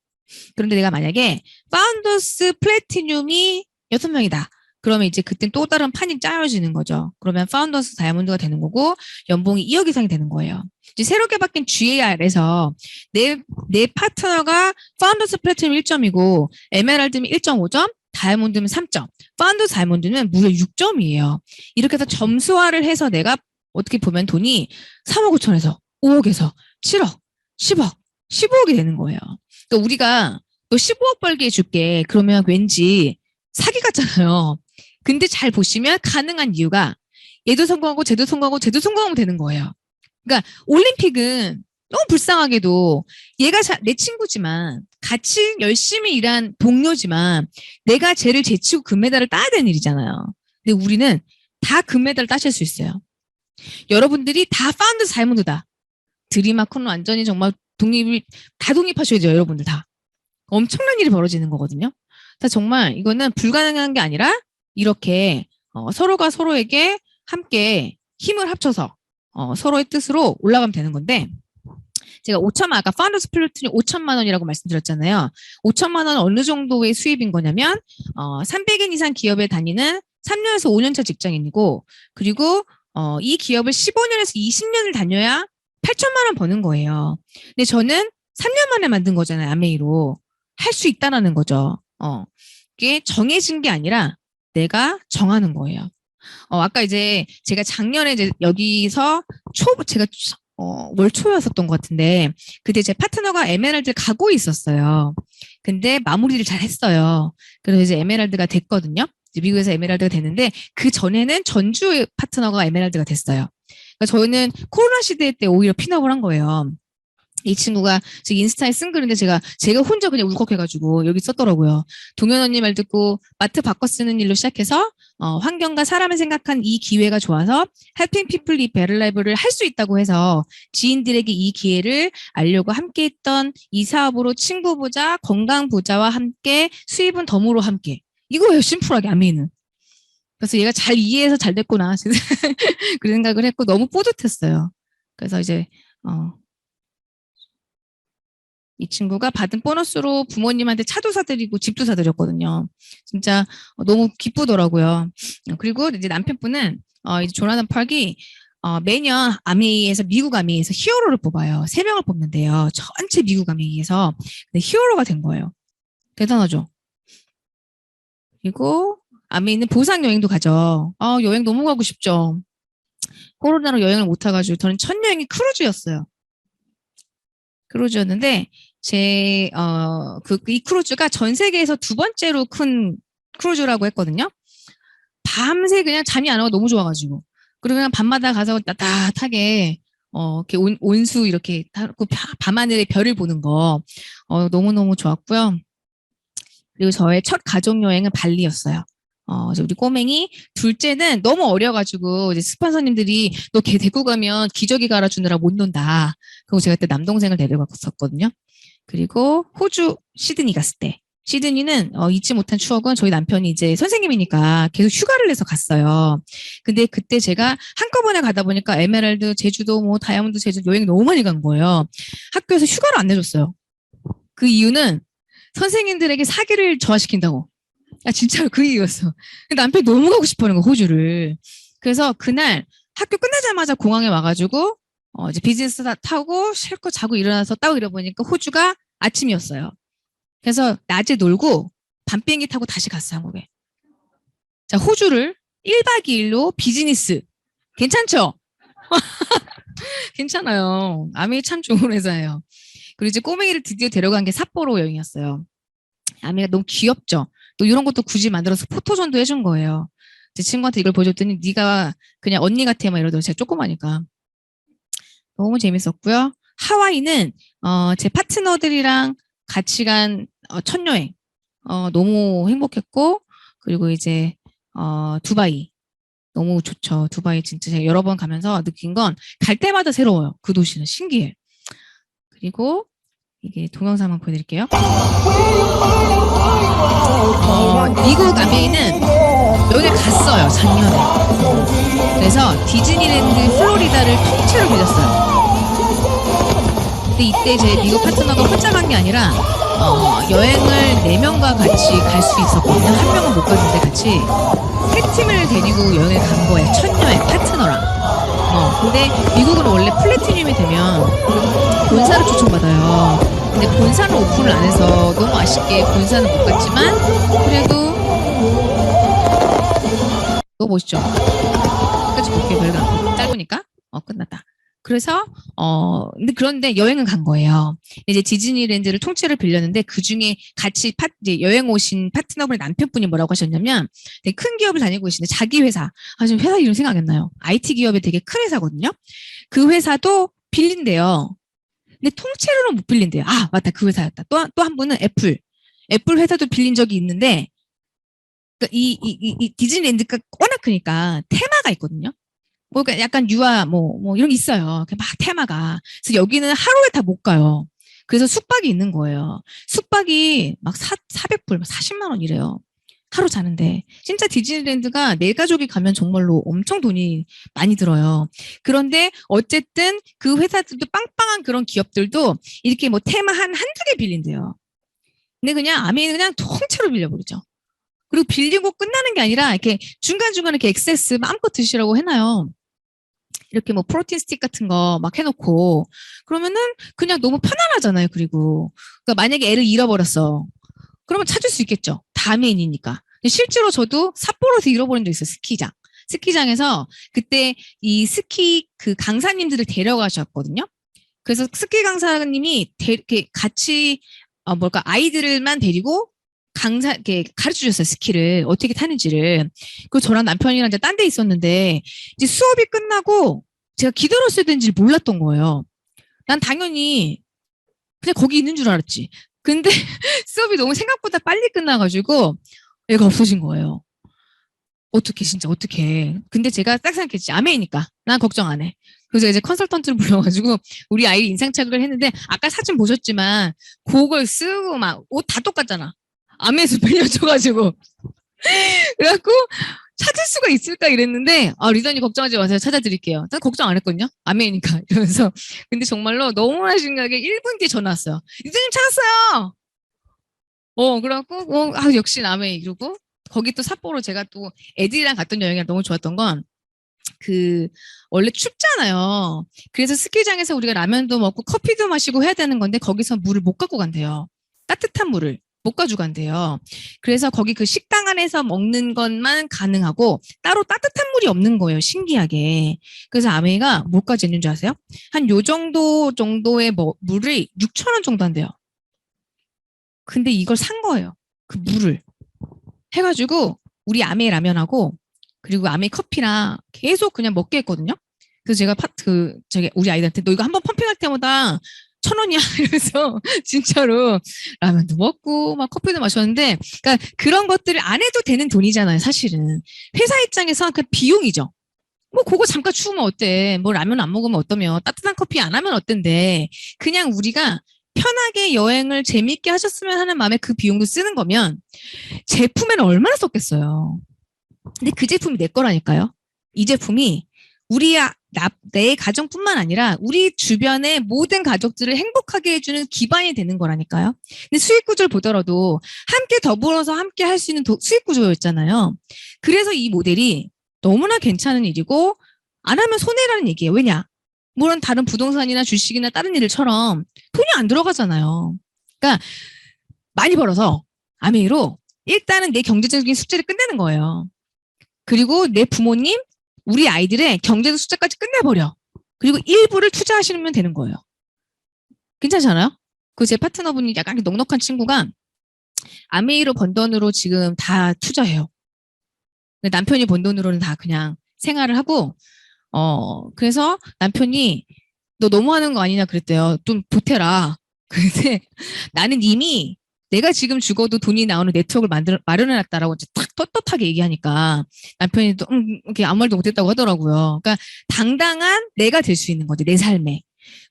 그런데 내가 만약에 파운더스 플래티늄이 6명이다. 그러면 이제 그땐 또 다른 판이 짜여지는 거죠. 그러면 파운더스 다이아몬드가 되는 거고 연봉이 2억 이상이 되는 거예요. 이제 새롭게 바뀐 GAR에서 내 파트너가 파운더스 플래티늄 1점이고 에메랄드면 1.5점, 다이아몬드면 3점, 파운더스 다이아몬드는 무려 6점이에요. 이렇게 해서 점수화를 해서 내가 어떻게 보면 돈이 3억 5천에서 5억에서 7억, 10억, 15억이 되는 거예요. 그러니까 우리가 너 15억 벌게 해줄게. 그러면 왠지 사기 같잖아요. 근데 잘 보시면 가능한 이유가 얘도 성공하고 쟤도 성공하고 쟤도 성공하면 되는 거예요. 그러니까 올림픽은 너무 불쌍하게도 얘가 내 친구지만 같이 열심히 일한 동료지만 내가 쟤를 제치고 금메달을 따야 되는 일이잖아요. 근데 우리는 다 금메달을 따실 수 있어요. 여러분들이 다 파운더스 다이아몬드다. 드림아크는 완전히 정말 다 독립하셔야 돼요. 여러분들 다. 엄청난 일이 벌어지는 거거든요. 정말 이거는 불가능한 게 아니라 이렇게 서로가 서로에게 함께 힘을 합쳐서 서로의 뜻으로 올라가면 되는 건데 제가 아까 파운더스 플래티늄 5천만 원이라고 말씀드렸잖아요. 5천만 원은 어느 정도의 수입인 거냐면 300인 이상 기업에 다니는 3년에서 5년차 직장인이고 그리고 이 기업을 15년에서 20년을 다녀야 8천만 원 버는 거예요. 근데 저는 3년 만에 만든 거잖아요. 아메이로. 할 수 있다라는 거죠. 이게 정해진 게 아니라 내가 정하는 거예요. 아까 이제 제가 작년에 이제 여기서 제가 월 초였었던 것 같은데 그때 제 파트너가 에메랄드를 가고 있었어요. 근데 마무리를 잘 했어요. 그래서 이제 에메랄드가 됐거든요. 미국에서 에메랄드가 됐는데 그 전에는 전주 파트너가 에메랄드가 됐어요. 그러니까 저희는 코로나 시대 때 오히려 핀업을 한 거예요. 이 친구가 지금 인스타에 쓴 글인데 제가 혼자 그냥 울컥해가지고 여기 썼더라고요. 동현 언니 말 듣고 마트 바꿔 쓰는 일로 시작해서 환경과 사람을 생각한 이 기회가 좋아서 helping people live better life를 할 수 있다고 해서 지인들에게 이 기회를 알려고 함께했던 이 사업으로 친구 부자, 건강 부자와 함께 수입은 덤으로 함께. 이거예요. 심플하게 아메이는. 그래서 얘가 잘 이해해서 잘 됐구나. 그런 생각을 했고 너무 뿌듯했어요. 그래서 이제 이 친구가 받은 보너스로 부모님한테 차도 사드리고 집도 사드렸거든요. 진짜 너무 기쁘더라고요. 그리고 이제 남편분은 이제 조나단 펄기 매년 아메이에서 미국 아메이에서 히어로를 뽑아요. 3명을 뽑는데요. 전체 미국 아메이에서 히어로가 된 거예요. 대단하죠. 그리고 아메이는 보상 여행도 가죠. 여행 너무 가고 싶죠. 코로나로 여행을 못 가가지고 저는 첫 여행이 크루즈였어요. 크루즈였는데 이 크루즈가 전 세계에서 두 번째로 큰 크루즈라고 했거든요. 밤새 그냥 잠이 안 오고 너무 좋아가지고. 그리고 그냥 밤마다 가서 따뜻하게 이렇게 온수 이렇게 타고 밤하늘의 별을 보는 거 너무너무 좋았고요. 그리고 저의 첫 가족 여행은 발리였어요. 이제 우리 꼬맹이 둘째는 너무 어려가지고 이제 스폰서님들이 너 걔 데리고 가면 기저귀 갈아주느라 못 논다. 그리고 제가 그때 남동생을 데리고 갔었거든요. 그리고 호주 시드니 갔을 때 시드니는 잊지 못한 추억은 저희 남편이 이제 선생님이니까 계속 휴가를 내서 갔어요. 근데 그때 제가 한꺼번에 가다 보니까 에메랄드, 제주도, 뭐 다이아몬드, 제주도 여행 너무 많이 간 거예요. 학교에서 휴가를 안 내줬어요. 그 이유는 선생님들에게 사기를 저하시킨다고. 진짜로 그 이유였어. 남편이 너무 가고 싶어 하는 거, 호주를. 그래서 그날 학교 끝나자마자 공항에 와가지고, 이제 비즈니스 타고 실컷 자고 일어나서 딱 일어보니까 호주가 아침이었어요. 그래서 낮에 놀고 밤 비행기 타고 다시 갔어요, 한국에. 자, 호주를 1박 2일로 비즈니스. 괜찮죠? 괜찮아요. 아메이 참 좋은 회사예요. 그리고 이제 꼬맹이를 드디어 데려간 게 삿포로 여행이었어요. 아메이가 너무 귀엽죠? 또 이런 것도 굳이 만들어서 포토존도 해준 거예요. 제 친구한테 이걸 보여줬더니 네가 그냥 언니 같아 막 이러더니 제가 조그마니까. 너무 재밌었고요. 하와이는 제 파트너들이랑 같이 간 첫 여행. 너무 행복했고 그리고 이제 두바이. 너무 좋죠. 두바이 진짜 제가 여러 번 가면서 느낀 건 갈 때마다 새로워요. 그 도시는 신기해. 그리고 이게 동영상 한번 보여드릴게요. 미국 아메이는 여기 갔어요. 작년에. 그래서 디즈니랜드 플로리다를 통째로 빌렸어요. 근데 이때 제 미국 파트너가 혼자 간 게 아니라 여행을 4명과 같이 갈 수 있었거든요. 한 명은 못 갔는데 같이 3팀을 데리고 여행을 간 거예요. 첫 여행 파트너랑. 근데 미국은 원래 플래티늄이 되면 본사를 초청받아요. 근데 본사는 오픈을 안 해서 너무 아쉽게 본사는 못 갔지만 그래도 너무 멋있죠. 끝까지 볼게요. 별거 짧으니까. 끝났다. 그래서 그런데 여행은 간 거예요. 이제 디즈니랜드를 통째로 빌렸는데 그 중에 같이 이제 여행 오신 파트너분의 남편분이 뭐라고 하셨냐면 되게 큰 기업을 다니고 계신데 자기 회사, 지금 회사 이름 생각 안 나요. IT 기업의 되게 큰 회사거든요. 그 회사도 빌린대요. 근데 통째로는 못 빌린대요. 맞다. 그 회사였다. 또 한 분은 애플 회사도 빌린 적이 있는데 그러니까 이 디즈니랜드가 워낙 크니까 테마가 있거든요. 그러니까 약간 유아 뭐 이런 게 있어요. 막 테마가. 그래서 여기는 하루에 다 못 가요. 그래서 숙박이 있는 거예요. 숙박이 막 400불, 40만 원이래요. 하루 자는데. 진짜 디즈니랜드가 내 가족이 가면 정말로 엄청 돈이 많이 들어요. 그런데 어쨌든 그 회사들도 빵빵한 그런 기업들도 이렇게 뭐 테마 한두 개 빌린대요. 근데 그냥 아메이는 그냥 통째로 빌려버리죠. 그리고 빌리고 끝나는 게 아니라 이렇게 중간중간에 이렇게 액세스 마음껏 드시라고 해놔요. 이렇게 뭐 프로틴 스틱 같은 거 막 해놓고 그러면은 그냥 너무 편안하잖아요. 그리고 그러니까 만약에 애를 잃어버렸어. 그러면 찾을 수 있겠죠. 다메인이니까. 실제로 저도 삿포로에서 잃어버린 적 있어요. 스키장. 스키장에서 그때 이 스키 그 강사님들을 데려가셨거든요. 그래서 스키 강사님이 이렇게 같이 아이들만 데리고 이렇게 가르쳐 주셨어요. 스키를 어떻게 타는지를. 그리고 저랑 남편이랑 이제 딴 데 있었는데 이제 수업이 끝나고 제가 기다렸어야 되는지 몰랐던 거예요. 난 당연히 그냥 거기 있는 줄 알았지. 근데 수업이 너무 생각보다 빨리 끝나가지고 애가 없어진 거예요. 어떻게 진짜 어떻게. 근데 제가 딱 생각했지. 아메이니까 난 걱정 안 해. 그래서 이제 컨설턴트를 불러가지고 우리 아이 인상 착각을 했는데 아까 사진 보셨지만 그걸 쓰고 막 옷 다 똑같잖아. 아메에서 빌려줘가지고 그래갖고 찾을 수가 있을까 이랬는데 리더님 걱정하지 마세요. 찾아드릴게요. 난 걱정 안 했거든요. 아메이니까 이러면서. 근데 정말로 너무나 신기하게 1분 뒤에 전화 왔어요. 리더님 찾았어요. 그래갖고 역시 아메이 이러고 거기 또 삿포로 제가 또 애들이랑 갔던 여행이 너무 좋았던 건 원래 춥잖아요. 그래서 스키장에서 우리가 라면도 먹고 커피도 마시고 해야 되는 건데 거기서 물을 못 갖고 간대요. 따뜻한 물을. 못 가져간대요. 그래서 거기 그 식당 안에서 먹는 것만 가능하고 따로 따뜻한 물이 없는 거예요. 신기하게. 그래서 아메이가 뭐까지 있는 줄 아세요? 한 요 정도의 뭐 물이 6천 원 정도 한대요. 근데 이걸 산 거예요. 그 물을. 해가지고 우리 아메이 라면하고 그리고 아메이 커피랑 계속 그냥 먹게 했거든요. 그래서 제가 저기 우리 아이들한테 너 이거 한번 펌핑할 때마다 1,000원이야 이러면서 진짜로 라면도 먹고 막 커피도 마셨는데 그러니까 그런 것들을 안 해도 되는 돈이잖아요. 사실은 회사 입장에서 그 비용이죠. 뭐 그거 잠깐 추우면 어때? 뭐 라면 안 먹으면 어떠며? 따뜻한 커피 안 하면 어텐데? 그냥 우리가 편하게 여행을 재미있게 하셨으면 하는 마음에 그 비용도 쓰는 거면 제품에는 얼마나 썼겠어요. 근데 그 제품이 내 거라니까요. 이 제품이 내 가정뿐만 아니라 우리 주변의 모든 가족들을 행복하게 해주는 기반이 되는 거라니까요. 근데 수익 구조를 보더라도 함께 더불어서 함께 할 수 있는 수익 구조였잖아요. 그래서 이 모델이 너무나 괜찮은 일이고 안 하면 손해라는 얘기예요. 왜냐? 물론 다른 부동산이나 주식이나 다른 일처럼 돈이 안 들어가잖아요. 그러니까 많이 벌어서 아메이로 일단은 내 경제적인 숙제를 끝내는 거예요. 그리고 내 부모님, 우리 아이들의 경제적 숙제까지 끝내버려. 그리고 일부를 투자하시면 되는 거예요. 괜찮지 않아요? 그 제 파트너분이 약간 넉넉한 친구가 아메이로 번 돈으로 지금 다 투자해요. 남편이 번 돈으로는 다 그냥 생활을 하고, 그래서 남편이 너 너무하는 거 아니냐 그랬대요. 좀 보태라. 근데 나는 이미 내가 지금 죽어도 돈이 나오는 네트워크를 마련해놨다라고 이제 탁 떳떳하게 얘기하니까 남편이 또 이렇게 아무 말도 못했다고 하더라고요. 그러니까 당당한 내가 될 수 있는 거지 내 삶에.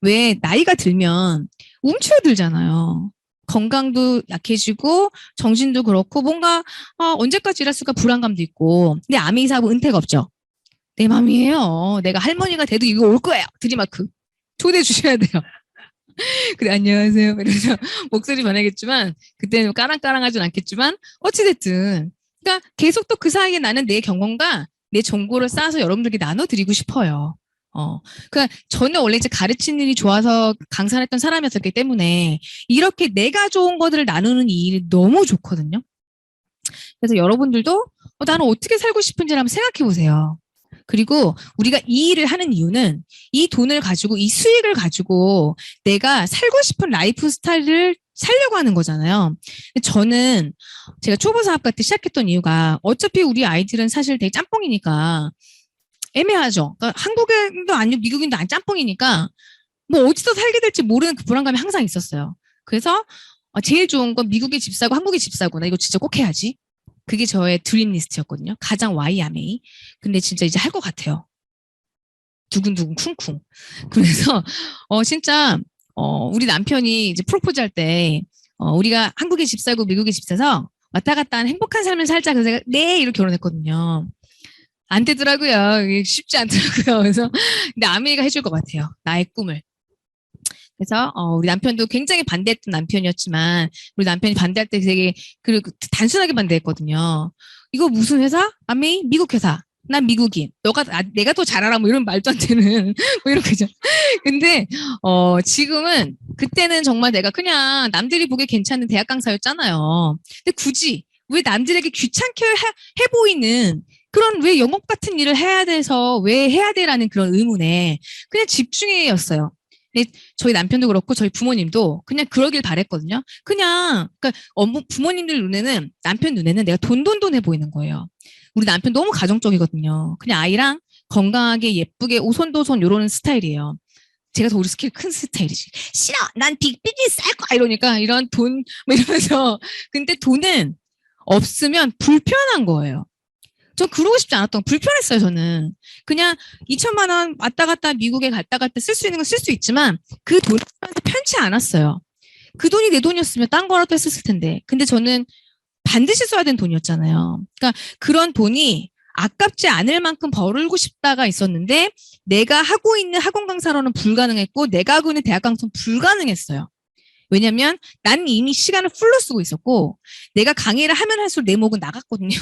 왜 나이가 들면 움츠러들잖아요. 건강도 약해지고 정신도 그렇고 뭔가 언제까지 일했을까 불안감도 있고. 근데 아미사하고 은퇴가 없죠. 내 맘이에요. 내가 할머니가 돼도 이거 올 거예요. 드리마크. 초대해 주셔야 돼요. 그래, 안녕하세요. 이러면서 목소리 변하겠지만, 그때는 까랑까랑하진 않겠지만, 어찌됐든. 그러니까 계속 또 그 사이에 나는 내 경험과 내 정보를 쌓아서 여러분들에게 나눠드리고 싶어요. 그러니까 저는 원래 이제 가르치는 일이 좋아서 강사했던 사람이었기 때문에 이렇게 내가 좋은 것들을 나누는 이 일이 너무 좋거든요. 그래서 여러분들도 나는 어떻게 살고 싶은지를 한번 생각해 보세요. 그리고 우리가 이 일을 하는 이유는 이 돈을 가지고 이 수익을 가지고 내가 살고 싶은 라이프 스타일을 살려고 하는 거잖아요. 저는 제가 초보 사업가 때 시작했던 이유가 어차피 우리 아이들은 사실 되게 짬뽕이니까 애매하죠. 그러니까 한국인도 아니고 미국인도 안 짬뽕이니까 뭐 어디서 살게 될지 모르는 그 불안감이 항상 있었어요. 그래서 제일 좋은 건 미국에 집 사고 한국에 집 사고 나 이거 진짜 꼭 해야지. 그게 저의 드림 리스트였거든요. 가장 Y 아메이. 근데 진짜 이제 할 것 같아요. 두근두근 쿵쿵. 그래서 진짜 우리 남편이 이제 프로포즈 할 때 우리가 한국에 집 사고 미국에 집 사서 왔다 갔다 하는 행복한 삶을 살자. 그래서 제가 네 이렇게 결혼했거든요. 안 되더라고요. 이게 쉽지 않더라고요. 그래서 근데 아메이가 해줄 것 같아요. 나의 꿈을. 그래서 우리 남편도 굉장히 반대했던 남편이었지만 우리 남편이 반대할 때 되게 그리고 단순하게 반대했거든요. 이거 무슨 회사? 아메이 미국 회사. 난 미국인. 내가 더 잘 알아. 뭐 이런 말도 안 되는 뭐 이런 거죠. 근데 지금은 그때는 정말 내가 그냥 남들이 보기에 괜찮은 대학 강사였잖아요. 근데 굳이 왜 남들에게 귀찮게 해 보이는 그런 왜 영업 같은 일을 해야 돼서 왜 해야 돼라는 그런 의문에 그냥 집중해였어요. 저희 남편도 그렇고 저희 부모님도 그냥 그러길 바랬거든요. 그냥 그러니까 부모님들 눈에는 남편 눈에는 내가 돈돈돈해 보이는 거예요. 우리 남편 너무 가정적이거든요. 그냥 아이랑 건강하게 예쁘게 오손도손 요러는 스타일이에요. 제가 더 우리 스케일 큰 스타일이지. 싫어, 난 빅비즈니스 할 거야 이러니까 이런 돈 뭐 이러면서 근데 돈은 없으면 불편한 거예요. 저 그러고 싶지 않았던 불편했어요. 저는 그냥 2천만 원 왔다 갔다 미국에 갔다 갔다 쓸 수 있는 건 쓸 수 있지만 그 돈이 편치 않았어요. 그 돈이 내 돈이었으면 딴 거라도 했었을 텐데 근데 저는 반드시 써야 되는 돈이었잖아요. 그러니까 그런 돈이 아깝지 않을 만큼 벌고 싶다가 있었는데 내가 하고 있는 학원 강사로는 불가능했고 내가 하고 있는 대학 강사는 불가능했어요. 왜냐면 난 이미 시간을 풀로 쓰고 있었고 내가 강의를 하면 할수록 내 목은 나갔거든요.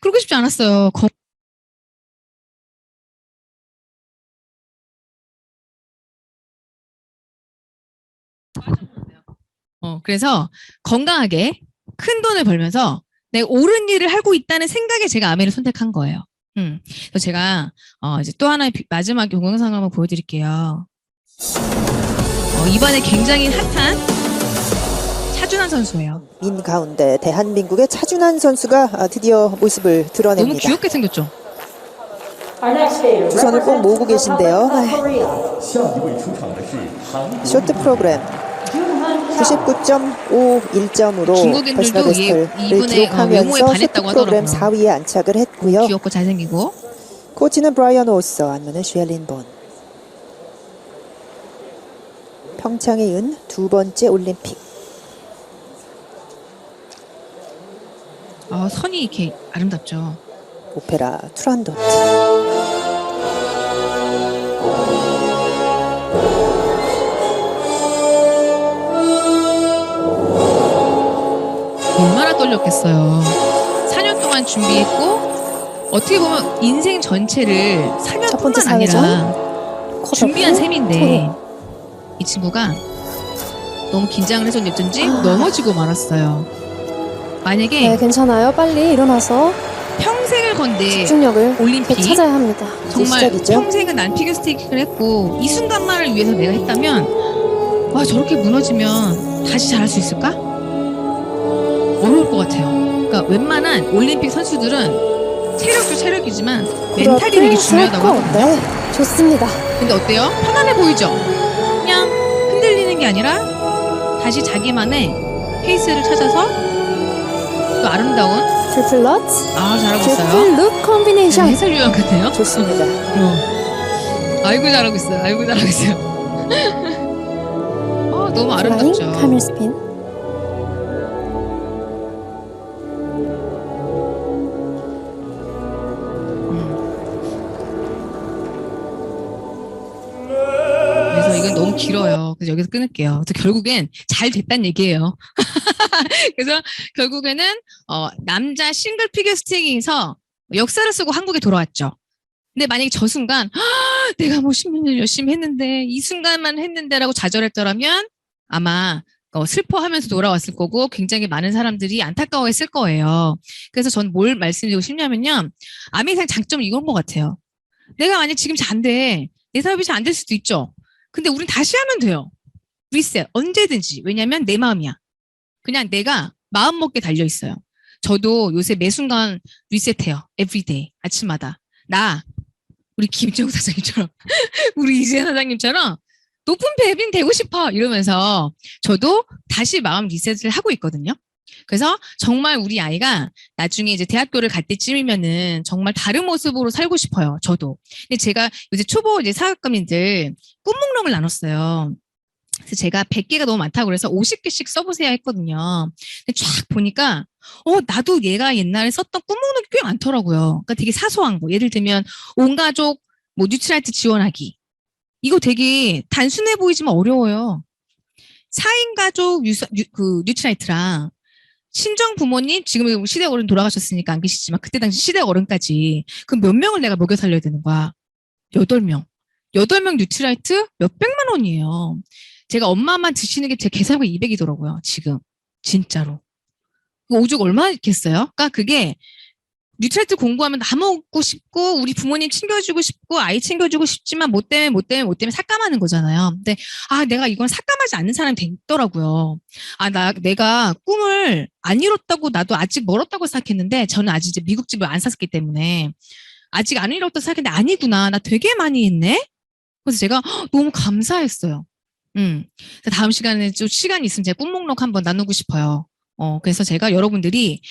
그러고 싶지 않았어요. 그래서 건강하게 큰 돈을 벌면서 내가 옳은 일을 하고 있다는 생각에 제가 아메를 선택한 거예요. 그래서 제가 이제 또 하나의 마지막 동영상을 한번 보여드릴게요. 이번에 굉장히 핫한 차준환 선수예요. 민 가운데 대한민국의 차준환 선수가 드디어 모습을 너무 드러냅니다. 귀엽게 생겼죠? 두 손을 꼭 모으고 계신데요. 쇼트 프로그램 99.51점으로 중국인들도 베스트를 이분의 외모에 기록하면서 쇼트 반했다고 프로그램 하더라고요. 4위에 안착을 했고요. 귀엽고 잘생기고. 코치는 브라이언 오서, 안무는 쉐린 본. 평창에 이은 두 번째 올림픽. 선이 이렇게 아름답죠. 오페라 투란도트. 얼마나 떨렸겠어요. 4년 동안 준비했고 어떻게 보면 인생 전체를 첫 번째 4년뿐만 아니라 사회전. 준비한 셈인데 이 친구가 너무 긴장을 해서 어쩐지 넘어지고 말았어요. 만약에 네, 괜찮아요. 빨리 일어나서 평생을 건데 집중력을 올림픽 찾아야 합니다. 정말 시작이죠. 평생은 난 피겨스케이팅을 했고 이 순간만을 위해서 내가 했다면 와 저렇게 무너지면 다시 잘할 수 있을까? 어려울 것 같아요. 그러니까 웬만한 올림픽 선수들은 체력도 체력이지만 멘탈이 되게 중요하다고 하거든요. 네, 좋습니다. 근데 어때요? 편안해 보이죠? 그냥 흔들리는 게 아니라 다시 자기만의 페이스를 찾아서 또 아름다운 트리플 러츠, 잘하고 있어요. 트리플 룩 콤비네이션. 해설 요원 같네요. 좋습니다. 아이고 잘하고 있어요. 아이고 잘하고 있어요. 너무 플라잉 아름답죠. 카밀 스핀. 그래서 이건 너무 길어요. 그래서 여기서 끊을게요. 그래서 결국엔 잘 됐단 얘기예요. 그래서 결국에는 남자 싱글 피겨스케이팅에서 역사를 쓰고 한국에 돌아왔죠. 근데 만약에 저 순간 내가 뭐 10년 열심히 했는데 이 순간만 했는데라고 좌절했더라면 아마 슬퍼하면서 돌아왔을 거고 굉장히 많은 사람들이 안타까워했을 거예요. 그래서 전 뭘 말씀드리고 싶냐면요. 아메리카의 장점은 이건 것 같아요. 내가 만약 지금 잘 안 돼. 내 사업이 잘 안 될 수도 있죠. 근데 우린 다시 하면 돼요. 리셋 언제든지. 왜냐면 내 마음이야. 그냥 내가 마음 먹게 달려 있어요. 저도 요새 매 순간 리셋해요. 에브리데이 아침마다. 우리 김정우 사장님처럼 우리 이재현 사장님처럼 높은 배빈 되고 싶어 이러면서 저도 다시 마음 리셋을 하고 있거든요. 그래서 정말 우리 아이가 나중에 이제 대학교를 갈 때쯤이면은 정말 다른 모습으로 살고 싶어요. 저도. 근데 제가 요새 초보 이제 사학과민들 꿈 목록을 나눴어요. 그래서 제가 100개가 너무 많다고 그래서 50개씩 써보세요 했거든요. 근데 쫙 보니까 나도 얘가 옛날에 썼던 꿈 목록이 꽤 많더라고요. 그러니까 되게 사소한 거. 예를 들면 온 가족 뭐 뉴트라이트 지원하기. 이거 되게 단순해 보이지만 어려워요. 4인 가족 뉴트라이트랑 친정 부모님, 지금 시댁 어른 돌아가셨으니까 안 계시지만 그때 당시 시댁 어른까지 그럼 몇 명을 내가 먹여 살려야 되는 거야? 8명. 8명 뉴트라이트 몇백만 원이에요. 제가 엄마만 드시는 게 제 계산하고 200이더라고요. 지금. 진짜로. 오죽 얼마겠어요? 그러니까 그게 뉴트라이트 공부하면 나 먹고 싶고 우리 부모님 챙겨주고 싶고 아이 챙겨주고 싶지만 뭐 때문에 삭감하는 거잖아요. 근데 내가 이건 삭감하지 않는 사람이 됐더라고요. 내가 꿈을 안 이뤘다고 나도 아직 멀었다고 생각했는데 저는 아직 이제 미국 집을 안 샀기 때문에 아직 안 이뤘다고 생각했는데 아니구나. 나 되게 많이 했네. 그래서 제가 너무 감사했어요. 다음 시간에 좀 시간이 있으면 제가 꿈 목록 한번 나누고 싶어요. 그래서 제가 여러분들이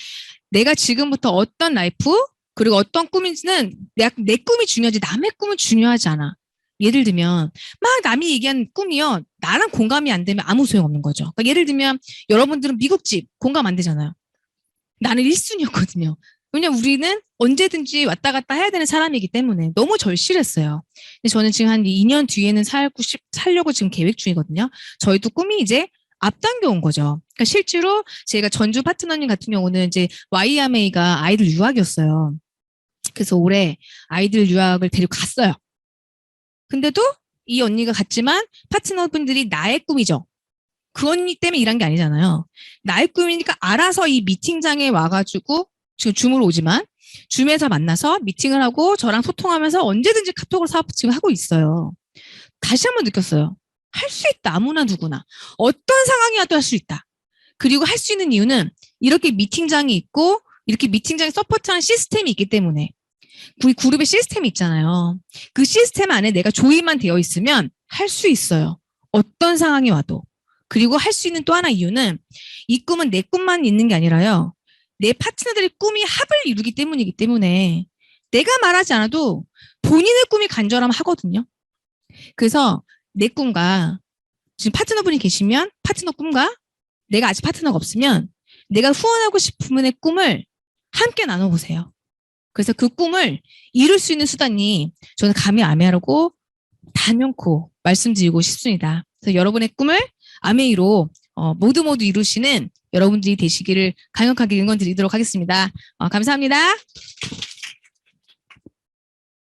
내가 지금부터 어떤 라이프 그리고 어떤 꿈인지는 내 꿈이 중요하지 남의 꿈은 중요하지 않아. 예를 들면 막 남이 얘기한 꿈이요. 나랑 공감이 안 되면 아무 소용없는 거죠. 그러니까 예를 들면 여러분들은 미국집 공감 안 되잖아요. 나는 1순위였거든요. 왜냐면 우리는 언제든지 왔다 갔다 해야 되는 사람이기 때문에 너무 절실했어요. 근데 저는 지금 한 2년 뒤에는 살려고 지금 계획 중이거든요. 저희도 꿈이 이제 앞당겨 온 거죠. 그러니까 실제로 제가 전주 파트너님 같은 경우는 이제 YMA가 아이들 유학이었어요. 그래서 올해 아이들 유학을 데리고 갔어요. 근데도 이 언니가 갔지만 파트너분들이 나의 꿈이죠. 그 언니 때문에 일한 게 아니잖아요. 나의 꿈이니까 알아서 이 미팅장에 와가지고 지금 줌으로 오지만 줌에서 만나서 미팅을 하고 저랑 소통하면서 언제든지 카톡으로 사업 지금 하고 있어요. 다시 한번 느꼈어요. 할 수 있다. 아무나 누구나. 어떤 상황이 와도 할 수 있다. 그리고 할 수 있는 이유는 이렇게 미팅장이 있고 이렇게 미팅장에 서포트하는 시스템이 있기 때문에 우리 그룹에 시스템이 있잖아요. 그 시스템 안에 내가 조인만 되어 있으면 할 수 있어요. 어떤 상황이 와도. 그리고 할 수 있는 또 하나 이유는 이 꿈은 내 꿈만 있는 게 아니라요. 내 파트너들의 꿈이 합을 이루기 때문이기 때문에 내가 말하지 않아도 본인의 꿈이 간절하면 하거든요. 그래서 내 꿈과 지금 파트너분이 계시면 파트너 꿈과 내가 아직 파트너가 없으면 내가 후원하고 싶은 분의 꿈을 함께 나눠보세요. 그래서 그 꿈을 이룰 수 있는 수단이 저는 감히 아메이라고 단연코 말씀드리고 싶습니다. 그래서 여러분의 꿈을 아메이로 모두 이루시는 여러분들이 되시기를 강력하게 응원드리도록 하겠습니다. 감사합니다.